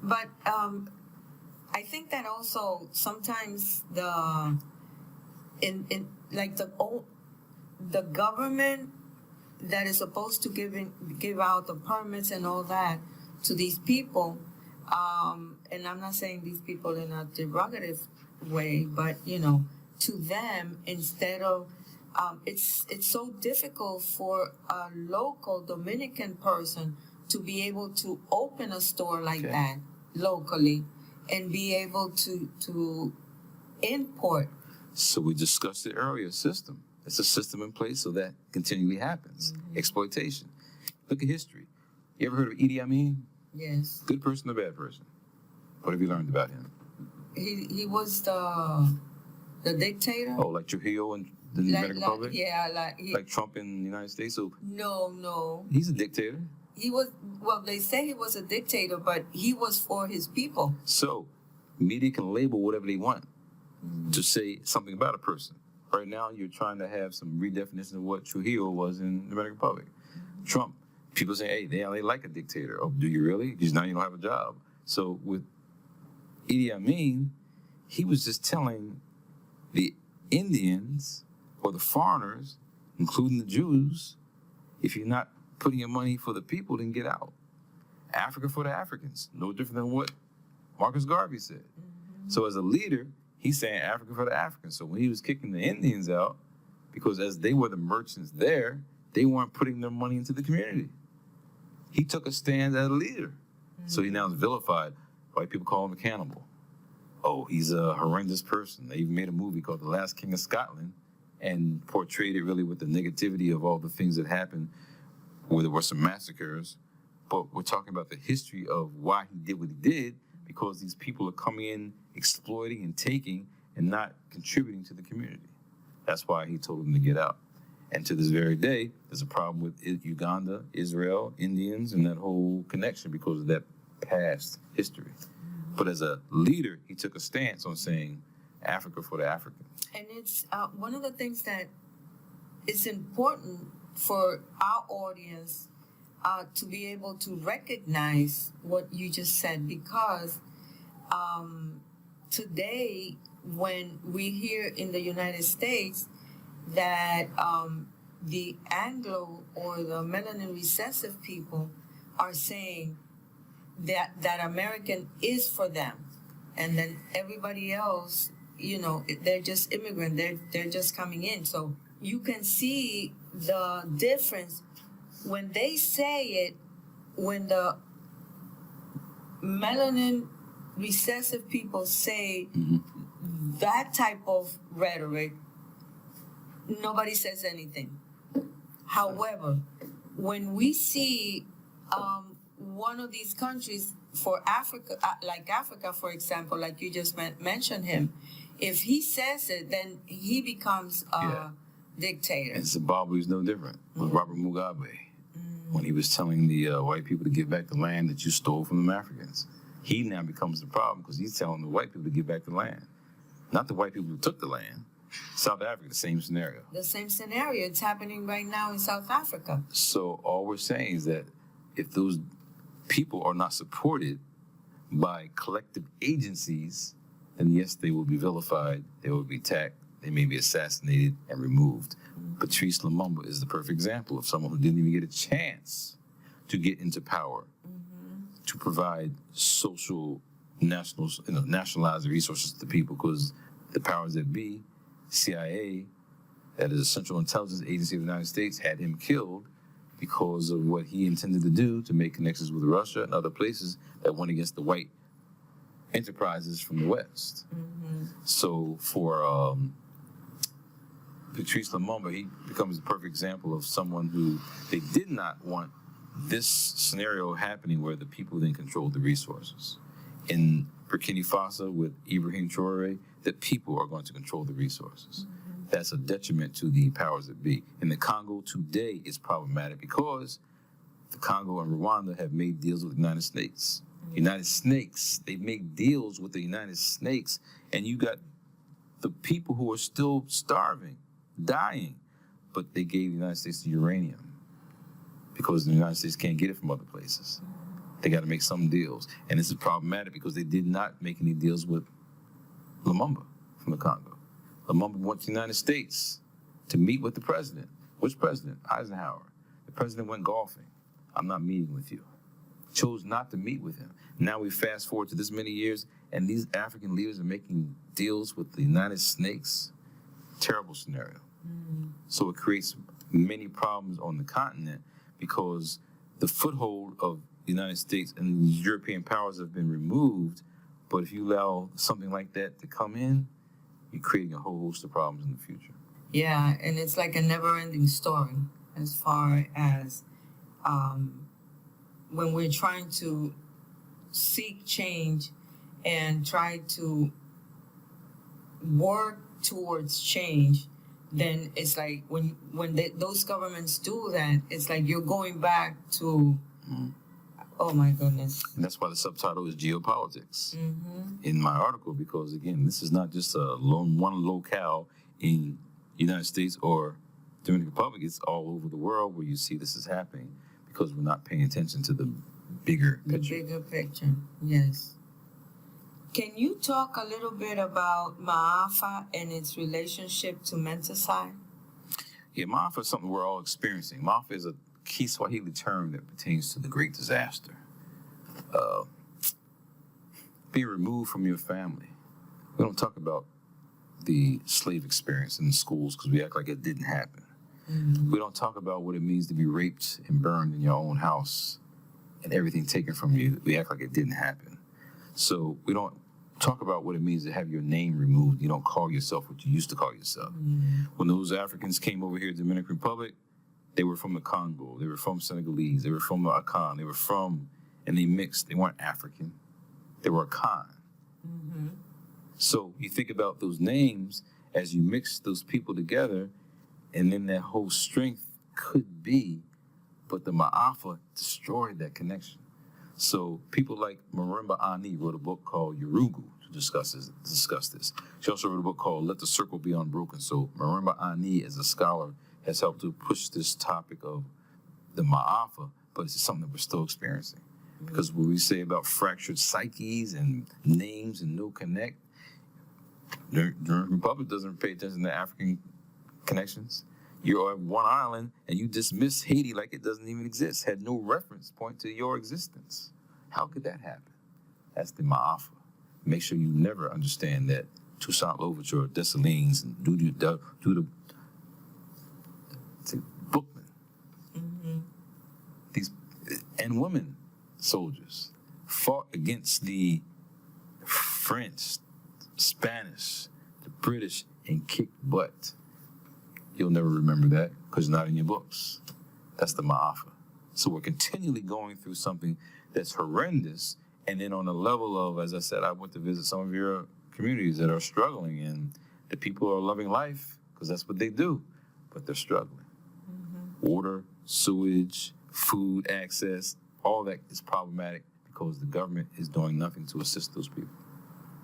But I think that also sometimes the government that is supposed to give out the permits and all that to these people, and I'm not saying these people in a derogative way, but to them, instead of it's so difficult for a local Dominican person to be able to open a store like that locally and be able to import. So we discussed it earlier, system. It's a system in place so that continually happens. Exploitation. Look at history. You ever heard of Idi Amin? Yes. Good person or bad person? What have you learned about him? He was the dictator. Oh, like Trujillo in the Dominican Republic? Yeah, like Trump in the United States? So No. he's a dictator. He was, they say he was a dictator, but he was for his people. So media can label whatever they want to say something about a person. Right now, you're trying to have some redefinition of what Trujillo was in the Dominican Republic. Trump, people say, hey, they like a dictator. Oh, do you really? Because now you don't have a job. So with Idi Amin, he was just telling the Indians or the foreigners, including the Jews, if you're not putting your money for the people, then get out. Africa for the Africans. No different than what Marcus Garvey said. So as a leader, he's saying Africa for the Africans. So when he was kicking the Indians out, because as they were the merchants there, they weren't putting their money into the community. He took a stand as a leader. So he now is vilified. White people call him a cannibal. Oh, he's a horrendous person. They even made a movie called The Last King of Scotland and portrayed it really with the negativity of all the things that happened where there were some massacres. But we're talking about the history of why he did what he did, because these people are coming in, exploiting and taking and not contributing to the community. That's why he told them to get out. And to this very day, there's a problem with Uganda, Israel, Indians, and that whole connection because of that past history. But as a leader, he took a stance on saying Africa for the African. And it's one of the things that is important for our audience to be able to recognize what you just said, because today, when we hear in the United States that the Anglo or the melanin recessive people are saying that American is for them, and then everybody else, they're just immigrant, they're just coming in. So you can see the difference when they say it, when the melanin recessive people say that type of rhetoric, nobody says anything. However, when we see one of these countries for Africa, like Africa, for example, like you just mentioned him, if he says it, then he becomes a dictator. And Zimbabwe is no different with Robert Mugabe when he was telling the white people to give back the land that you stole from them Africans. He now becomes the problem because he's telling the white people to give back the land. Not the white people who took the land. South Africa, the same scenario. The same scenario. It's happening right now in South Africa. So all we're saying is that if those people are not supported by collective agencies, then yes, they will be vilified, they will be attacked, they may be assassinated and removed. Patrice Lumumba is the perfect example of someone who didn't even get a chance to get into power, to provide social, nationalize the resources to the people, because the powers that be, CIA, that is a Central Intelligence Agency of the United States, had him killed because of what he intended to do to make connections with Russia and other places that went against the white enterprises from the West. So for Patrice Lumumba, he becomes the perfect example of someone who they did not want this scenario happening where the people then controlled the resources. In Burkina Faso with Ibrahim Traoré, the people are going to control the resources. That's a detriment to the powers that be. In the Congo today, it's problematic because the Congo and Rwanda have made deals with the United States. United Snakes, they make deals with the United Snakes, and you got the people who are still starving, dying, but they gave the United States the uranium because the United States can't get it from other places. They got to make some deals. And this is problematic because they did not make any deals with Lumumba from the Congo. Lumumba went to the United States to meet with the president. Which president? Eisenhower. The president went golfing. I'm not meeting with you. Chose not to meet with him. Now we fast forward to this many years, and these African leaders are making deals with the United Snakes. Terrible scenario. So it creates many problems on the continent because the foothold of the United States and European powers have been removed. But if you allow something like that to come in, you're creating a whole host of problems in the future. Yeah, and it's like a never-ending story as far as when we're trying to seek change and try to work towards change, then it's like when those governments do that, it's like you're going back to, oh my goodness. And that's why the subtitle is Geopolitics in my article, because again, this is not just one locale in the United States or Dominican Republic. It's all over the world where you see this is happening because we're not paying attention to the bigger picture. The bigger picture, yes. Can you talk a little bit about Maafa and its relationship to Mentacide? Yeah, Maafa is something we're all experiencing. Maafa is a key Swahili term that pertains to the Great Disaster. Being removed from your family. We don't talk about the slave experience in the schools because we act like it didn't happen. We don't talk about what it means to be raped and burned in your own house and everything taken from you. We act like it didn't happen. So we don't talk about what it means to have your name removed. You don't call yourself what you used to call yourself. When those Africans came over here to the Dominican Republic, they were from the Congo, they were from Senegalese, they were from the Akan, they were from, and they mixed. They weren't African. They were a con. So you think about those names as you mix those people together, and then that whole strength could be, but the Ma'afa destroyed that connection. So people like Marimba Ani wrote a book called Yurugu to discuss this. She also wrote a book called Let the Circle Be Unbroken. So Marimba Ani, as a scholar, has helped to push this topic of the Ma'afa, but it's something that we're still experiencing. Because what we say about fractured psyches and names and no connect, the Republic doesn't pay attention to African connections. You're on one island and you dismiss Haiti like it doesn't even exist, had no reference point to your existence. How could that happen? That's the Ma'afa. Make sure you never understand that Toussaint Louverture, Dessalines, and Duda Bookman, these and women soldiers fought against the French, Spanish, the British, and kicked butt. You'll never remember that because it's not in your books. That's the Ma'afa. So we're continually going through something that's horrendous, and then on the level of, as I said, I went to visit some of your communities that are struggling, and the people are loving life because that's what they do, but they're struggling. Water, sewage, food access, all that is problematic because the government is doing nothing to assist those people.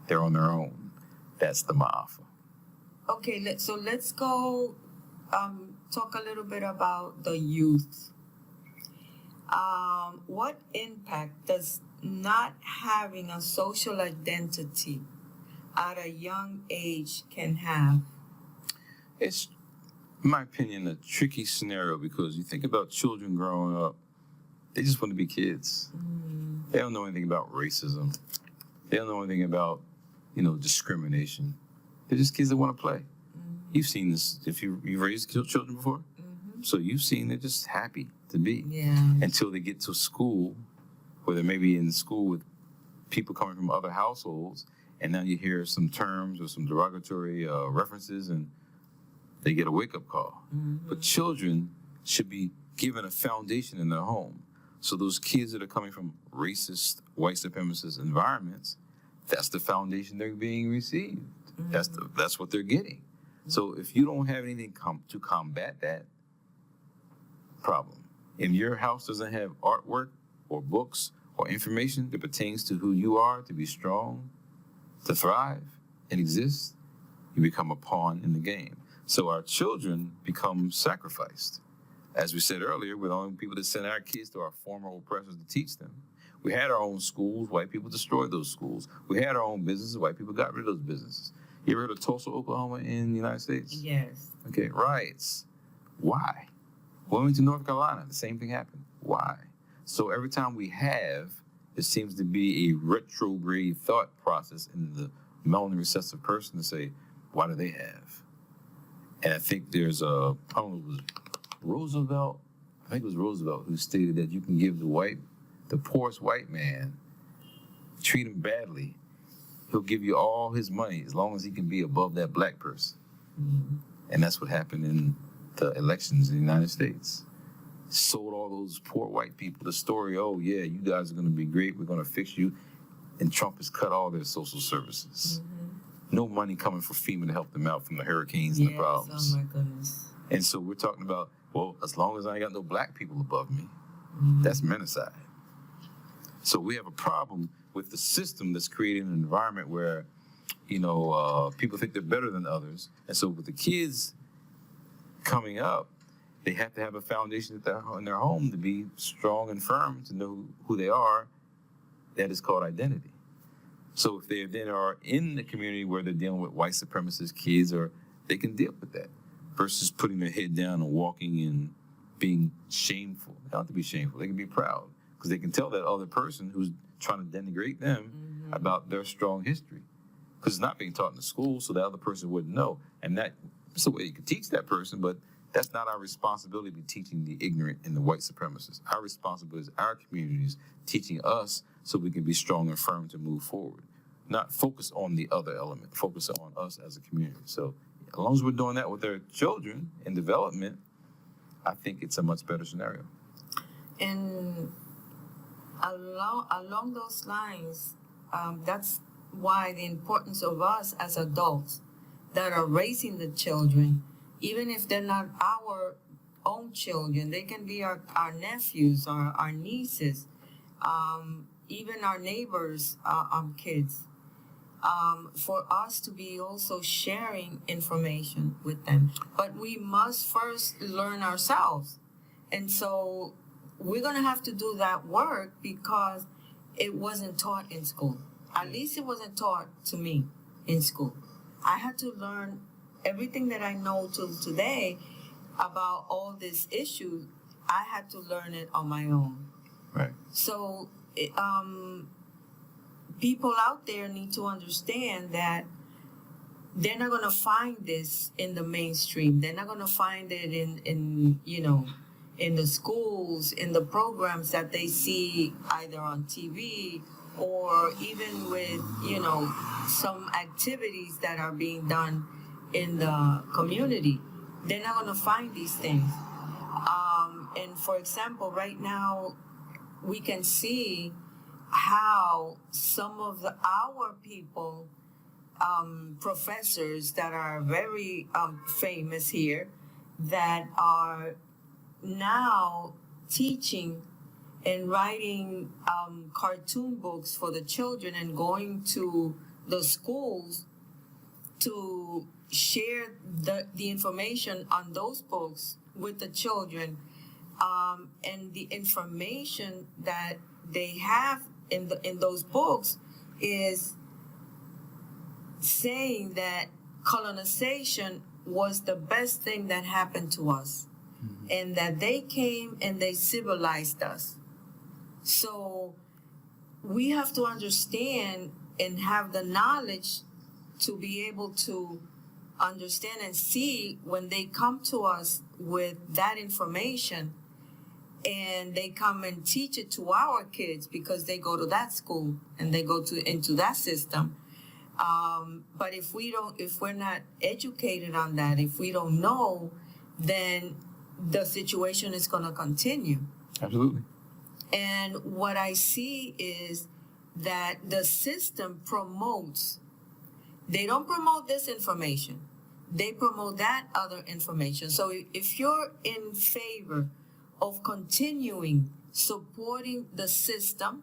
They're on their own. That's the Ma'afa. Okay, so let's go talk a little bit about the youth. What impact does not having a social identity at a young age can have? It's, in my opinion, a tricky scenario because you think about children growing up, they just want to be kids. They don't know anything about racism. They don't know anything about, discrimination. They're just kids that want to play. You've seen this if you've raised children before. So you've seen they're just happy to be until they get to school, where they may be in school with people coming from other households, and now you hear some terms or some derogatory references, and they get a wake-up call. But children should be given a foundation in their home. So those kids that are coming from racist, white supremacist environments, that's the foundation they're being received. That's what they're getting. So if you don't have anything to combat that problem, if your house doesn't have artwork or books or information that pertains to who you are, to be strong, to thrive and exist, you become a pawn in the game. So our children become sacrificed. As we said earlier, we're the only people that send our kids to our former oppressors to teach them. We had our own schools, white people destroyed those schools. We had our own businesses, white people got rid of those businesses. You ever heard of Tulsa, Oklahoma in the United States? Yes. Okay, riots. Why? Wilmington, North Carolina, the same thing happened. Why? So every time we have, it seems to be a retrograde thought process in the melanin recessive person to say, why do they have? And I think there's I don't know, it was Roosevelt, I think it was Roosevelt who stated that you can give the poorest white man, treat him badly, he'll give you all his money as long as he can be above that black person. And that's what happened in the elections in the United States. Sold all those poor white people the story, oh yeah, you guys are gonna be great, we're gonna fix you. And Trump has cut all their social services. No money coming for FEMA to help them out from the hurricanes and the problems. Oh my goodness. And so we're talking about, well, as long as I ain't got no black people above me, that's menticide. So we have a problem with the system that's creating an environment where, people think they're better than others. And so with the kids coming up, they have to have a foundation in their home to be strong and firm, to know who they are. That is called identity. So if they then are in the community where they're dealing with white supremacist kids, or they can deal with that versus putting their head down and walking and being shameful. They don't have to be shameful. They can be proud because they can tell that other person who's trying to denigrate them about their strong history. Because it's not being taught in the school, so the other person wouldn't know. And that's the way you can teach that person, but that's not our responsibility to be teaching the ignorant and the white supremacists. Our responsibility is our communities teaching us so we can be strong and firm to move forward. Not focus on the other element, focus on us as a community. So as long as we're doing that with our children in development, I think it's a much better scenario. And along those lines, that's why the importance of us as adults that are raising the children, even if they're not our own children, they can be our nephews, our nieces, even our neighbors' kids, for us to be also sharing information with them. But we must first learn ourselves. And so we're going to have to do that work because it wasn't taught in school. At least it wasn't taught to me in school. I had to learn everything that I know till today about all these issues. I had to learn it on my own. Right. So people out there need to understand that they're not going to find this in the mainstream. They're not going to find it in in the schools, in the programs that they see either on TV or even with, some activities that are being done in the community. They're not going to find these things. And for example, right now, we can see how some of our people, professors that are very famous here, that are now teaching and writing cartoon books for the children and going to the schools to share the information on those books with the children, and the information that they have in those books is saying that colonization was the best thing that happened to us, and that they came and they civilized us. So we have to understand and have the knowledge to be able to understand and see when they come to us with that information, and they come and teach it to our kids because they go to that school and they go into that system. But if we're not educated on that, if we don't know, then the situation is going to continue. Absolutely. And what I see is that the system promotes, they don't promote this information, they promote that other information. So if you're in favor of continuing supporting the system,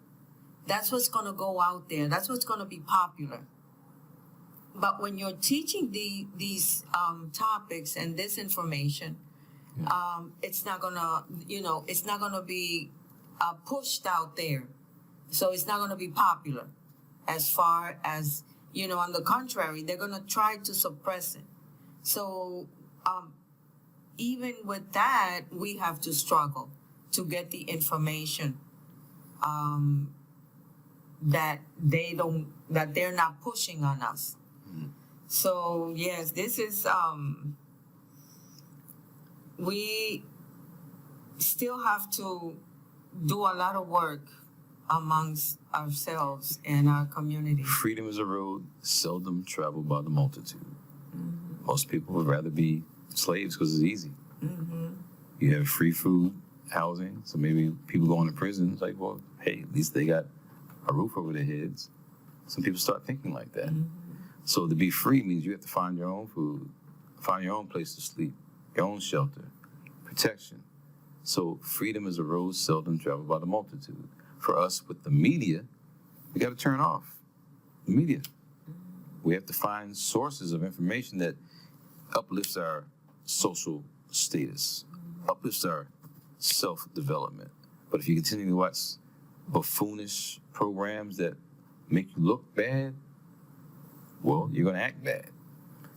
that's what's going to go out there. That's what's going to be popular. But when you're teaching these topics and this information, it's not going to, it's not going to be pushed out there. So it's not going to be popular as far as, on the contrary, they're going to try to suppress it. So even with that, we have to struggle to get the information that they're not pushing on us. So yes, this is we still have to do a lot of work amongst ourselves and our community. Freedom is a road seldom traveled by the multitude. Most people would rather be slaves because it's easy. You have free food, housing, so maybe people going to prison. It's like, well, hey, at least they got a roof over their heads. Some people start thinking like that. So to be free means you have to find your own food, find your own place to sleep, your own shelter, protection. So freedom is a road seldom traveled by the multitude. For us with the media, we got to turn off the media. We have to find sources of information that uplifts our social status, uplifts our self-development. But if you continue to watch buffoonish programs that make you look bad, well, you're going to act bad.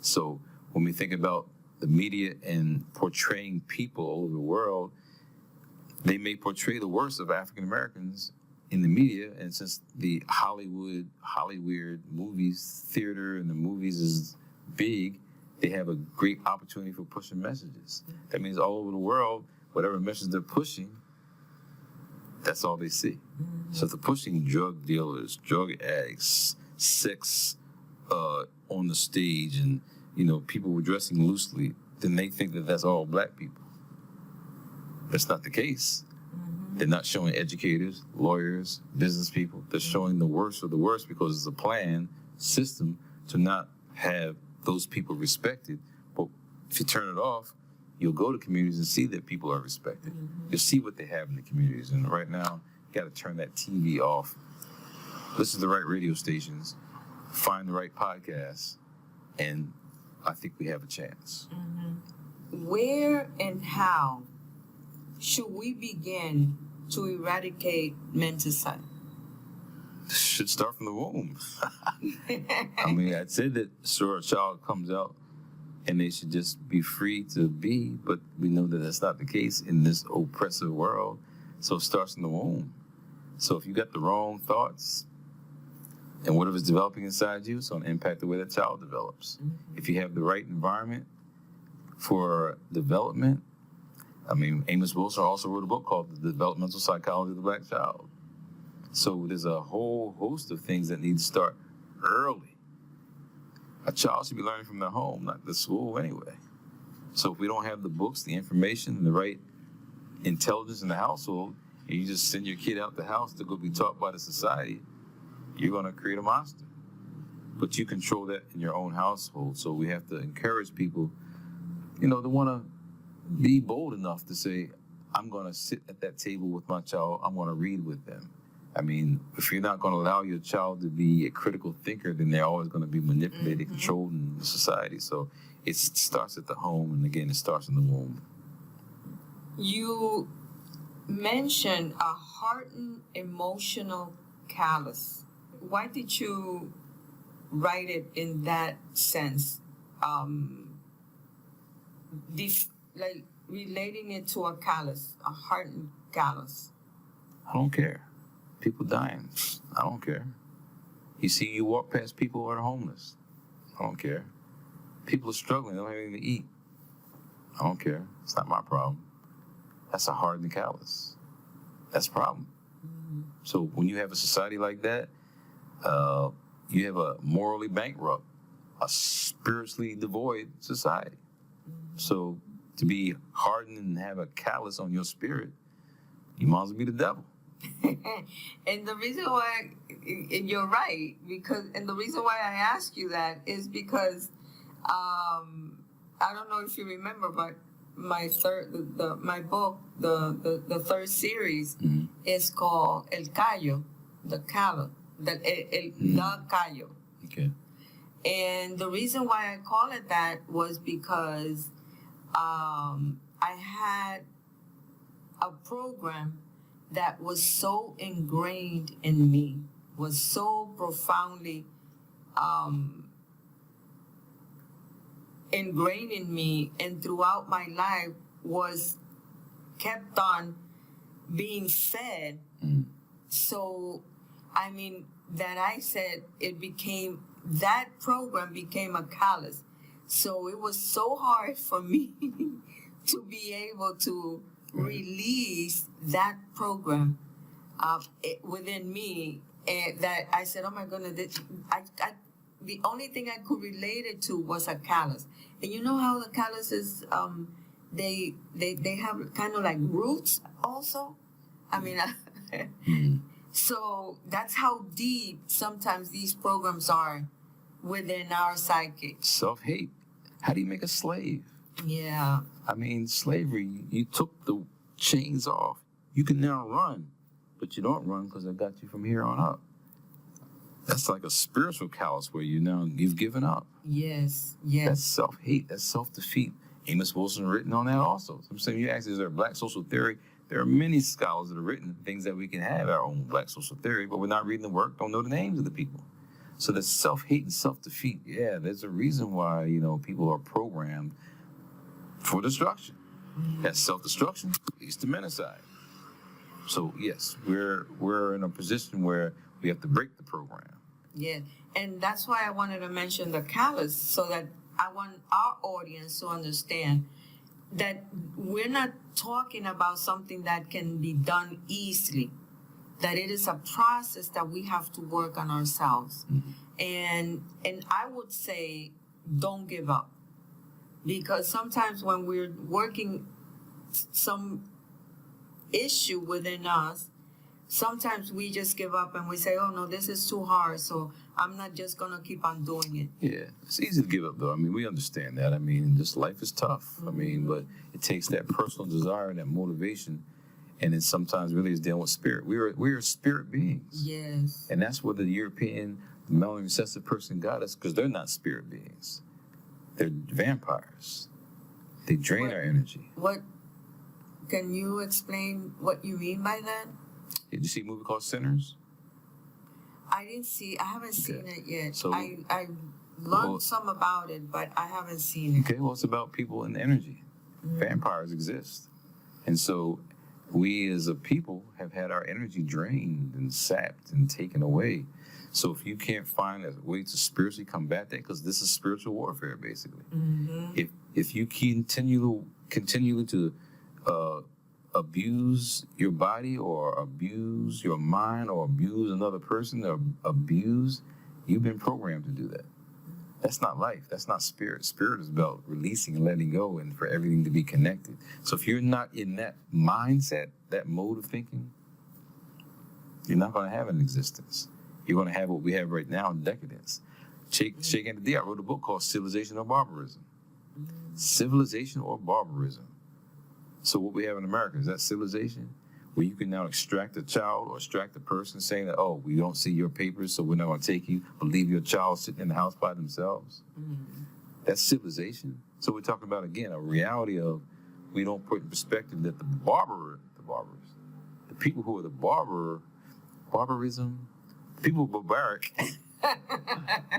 So when we think about the media and portraying people all over the world, they may portray the worst of African Americans in the media, and since the Hollywood movies, theater and the movies is big, they have a great opportunity for pushing messages. That means all over the world, whatever message they're pushing, that's all they see. So if they're pushing drug dealers, drug addicts, sex on the stage, and people were dressing loosely, then they think that that's all black people. That's not the case. They're not showing educators, lawyers, business people. They're showing the worst of the worst because it's a planned system to not have those people respected. But if you turn it off, you'll go to communities and see that people are respected. You'll see what they have in the communities. And right now, you got to turn that TV off, listen to the right radio stations, find the right podcasts, and I think we have a chance. Where and how should we begin to eradicate menticide? Should start from the womb. I mean, I'd say that a child comes out and they should just be free to be, but we know that that's not the case in this oppressive world. So it starts in the womb. So if you got the wrong thoughts and whatever's developing inside you, it's going to impact the way that child develops. If you have the right environment for development, I mean, Amos Wilson also wrote a book called The Developmental Psychology of the Black Child. So there's a whole host of things that need to start early. A child should be learning from their home, not the school anyway. So if we don't have the books, the information, and the right intelligence in the household, and you just send your kid out the house to go be taught by the society, you're going to create a monster. But you control that in your own household. So we have to encourage people, to want to be bold enough to say, I'm going to sit at that table with my child. I'm going to read with them. I mean, if you're not going to allow your child to be a critical thinker, then they're always going to be manipulated, controlled in society. So it starts at the home, and again, it starts in the womb. You mentioned a hardened emotional callus. Why did you write it in that sense? Relating it to a callus, a hardened callus. I don't care. People dying. I don't care. You walk past people who are homeless. I don't care. People are struggling. They don't have anything to eat. I don't care. It's not my problem. That's a hardened callus. That's a problem. So when you have a society like that, you have a morally bankrupt, a spiritually devoid society. So to be hardened and have a callus on your spirit, you might as well be the devil. And the reason why, and you're right, the reason why I ask you that is because I don't know if you remember, but my book, the third series is called El Callo, the Callo, the Callo. Okay. And the reason why I call it that was because I had a program that was so ingrained in me, was so profoundly ingrained in me, and throughout my life was kept on being fed. So, I mean, that I said that program became a callus. So it was so hard for me to be able to release that program within me, and that I said, oh my goodness, the only thing I could relate it to was a callus. And you know how the calluses, they have kind of like roots also? I mean, so that's how deep sometimes these programs are within our psyche. Self-hate. How do you make a slave? Yeah. I mean, slavery, you took the chains off. You can now run, but you don't run because I got you from here on up. That's like a spiritual callus where you've given up. Yes. That's self-hate. That's self-defeat. Amos Wilson written on that also. So I'm saying, you ask, is there a black social theory? There are many scholars that have written things that we can have our own black social theory, but we're not reading the work, don't know the names of the people. So that's self-hate and self-defeat. Yeah, there's a reason why, people are programmed for destruction. That self-destruction leads to menticide. So yes, we're in a position where we have to break the program. Yeah, and that's why I wanted to mention the callus, so that I want our audience to understand that we're not talking about something that can be done easily, that it is a process that we have to work on ourselves. And I would say, don't give up. Because sometimes when we're working some issue within us, sometimes we just give up and we say, oh no, this is too hard, so I'm not just going to keep on doing it. Yeah, it's easy to give up, though. I mean, we understand that. I mean, this life is tough. I mean, but it takes that personal desire and that motivation, and it sometimes really is dealing with spirit. We're spirit beings. Yes. And that's where the European, the melanin-recessive person got us, because they're not spirit beings. They're vampires. They drain our energy. What, can you explain what you mean by that? Did you see a movie called Sinners? I haven't seen it yet. So- I learned some about it, but I haven't seen it. Okay, well, it's about people and energy. Vampires exist. And so we as a people have had our energy drained and sapped and taken away. So if you can't find a way to spiritually combat that, because this is spiritual warfare, basically. If you continually to abuse your body or abuse your mind or abuse another person or you've been programmed to do that. That's not life. That's not spirit. Spirit is about releasing and letting go and for everything to be connected. So if you're not in that mindset, that mode of thinking, you're not going to have an existence. You're going to have what we have right now, decadence. Sheikh Anta Diop wrote a book called Civilization or Barbarism. Civilization or barbarism. So what we have in America, is that civilization? Where you can now extract a child or extract a person saying that, oh, we don't see your papers, so we're not going to take you, but leave your child sitting in the house by themselves. That's civilization. So we're talking about, again, a reality of we don't put in perspective that the people who are the barbarism, the people who are barbaric,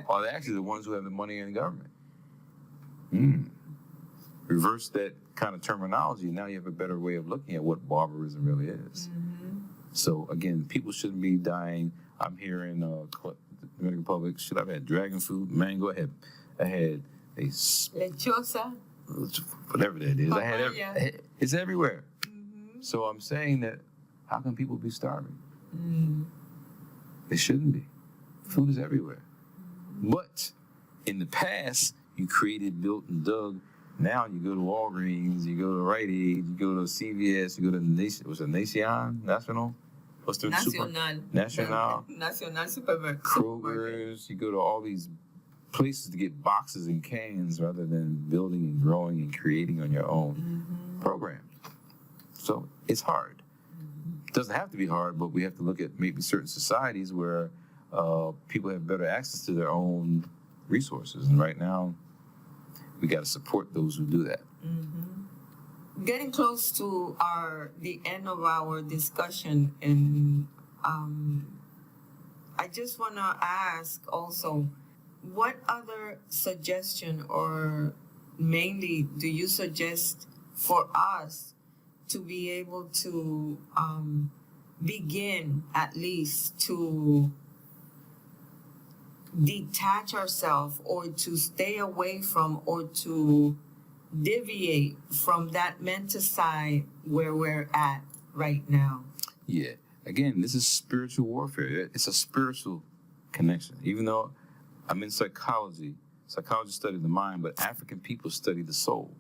are actually the ones who have the money in the government. Reverse that kind of terminology, now you have a better way of looking at what barbarism really is. So again, people shouldn't be dying. I'm here in the Dominican Republic. Should I have had dragon food, mango? I had a Lechosa. whatever that is. Papaya. It's everywhere. So I'm saying that how can people be starving? They shouldn't be. Food is everywhere. But in the past, you created, built, and dug. Now you go to Walgreens, you go to Rite Aid, you go to CVS, you go to National? What's the National Supermarket. Kroger's. You go to all these places to get boxes and cans rather than building and growing and creating on your own program. So it's hard. It doesn't have to be hard, but we have to look at maybe certain societies where people have better access to their own resources. And right now, we got to support those who do that. Getting close to the end of our discussion, and I just want to ask also, what other suggestion or mainly do you suggest for us to be able to begin at least to detach ourselves or to stay away from or to deviate from that menticide where we're at right now? Yeah. Again, this is spiritual warfare. It's a spiritual connection. Even though I'm in psychology study the mind, but African people study the soul.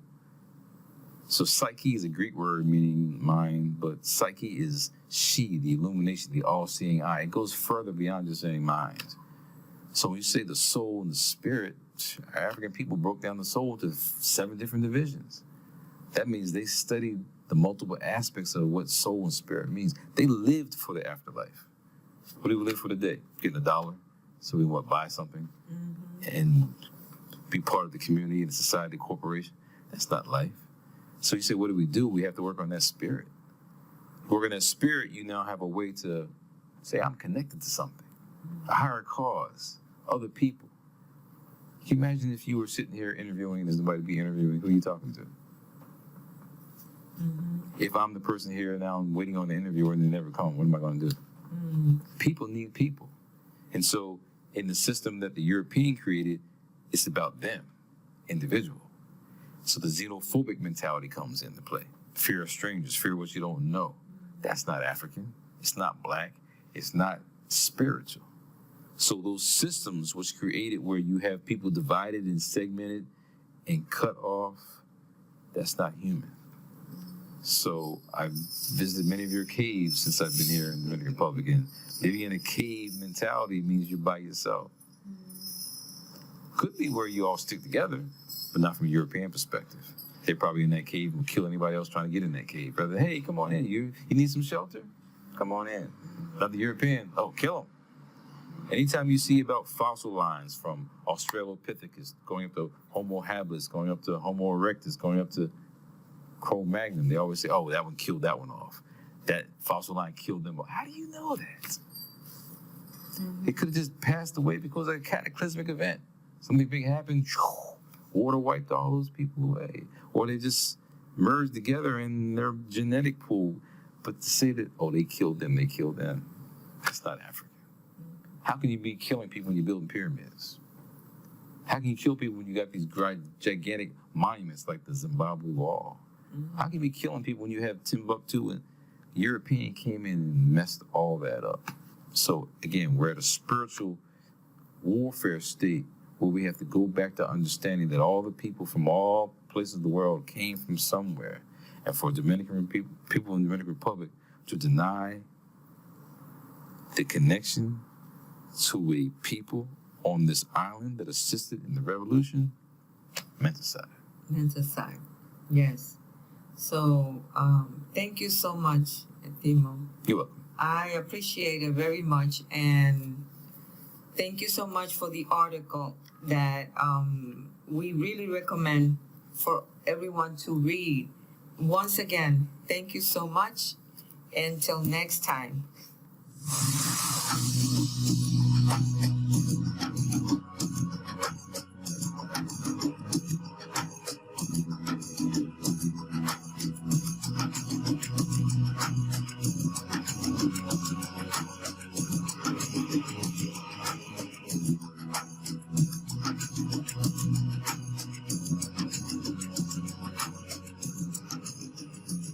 So psyche is a Greek word meaning mind, but psyche is she, the illumination, the all-seeing eye. It goes further beyond just saying mind. So when you say the soul and the spirit, African people broke down the soul to 7 different divisions. That means they studied the multiple aspects of what soul and spirit means. They lived for the afterlife. What do we live for today? Getting $1. So we want to buy something and be part of the community and the society, corporation. That's not life. So you say, what do? We have to work on that spirit. Work on that spirit, you now have a way to say, I'm connected to something. A higher cause, other people. Can you imagine if you were sitting here interviewing and there's nobody to be interviewing? Who are you talking to? If I'm the person here now, I'm waiting on the interviewer and they never come, what am I going to do? People need people. And so in the system that the European created, it's about them, individual. So the xenophobic mentality comes into play. Fear of strangers, fear of what you don't know. That's not African. It's not black. It's not spiritual. So those systems was created where you have people divided and segmented and cut off, that's not human. So I've visited many of your caves since I've been here in the Dominican Republic, and living in a cave mentality means you're by yourself. Could be where you all stick together, but not from a European perspective. They're probably in that cave and will kill anybody else trying to get in that cave. Brother, hey, come on in. You need some shelter? Come on in. Another European, oh, kill him. Anytime you see about fossil lines from Australopithecus going up to Homo habilis, going up to Homo erectus, going up to Cro-Magnon, they always say, oh, that one killed that one off. That fossil line killed them off. How do you know that? It could have just passed away because of a cataclysmic event. Something big happened, water wiped all those people away. Or they just merged together in their genetic pool. But to say that, oh, they killed them, that's not African. How can you be killing people when you're building pyramids? How can you kill people when you got these gigantic monuments like the Zimbabwe Wall? How can you be killing people when you have Timbuktu and European came in and messed all that up? So again, we're at a spiritual warfare state where we have to go back to understanding that all the people from all places of the world came from somewhere. And for Dominican people in the Dominican Republic to deny the connection to a people on this island that assisted in the revolution, Mentacide. Mentacide, yes. So thank you so much, Timo. You're welcome. I appreciate it very much, and thank you so much for the article that we really recommend for everyone to read. Once again, thank you so much. Until next time.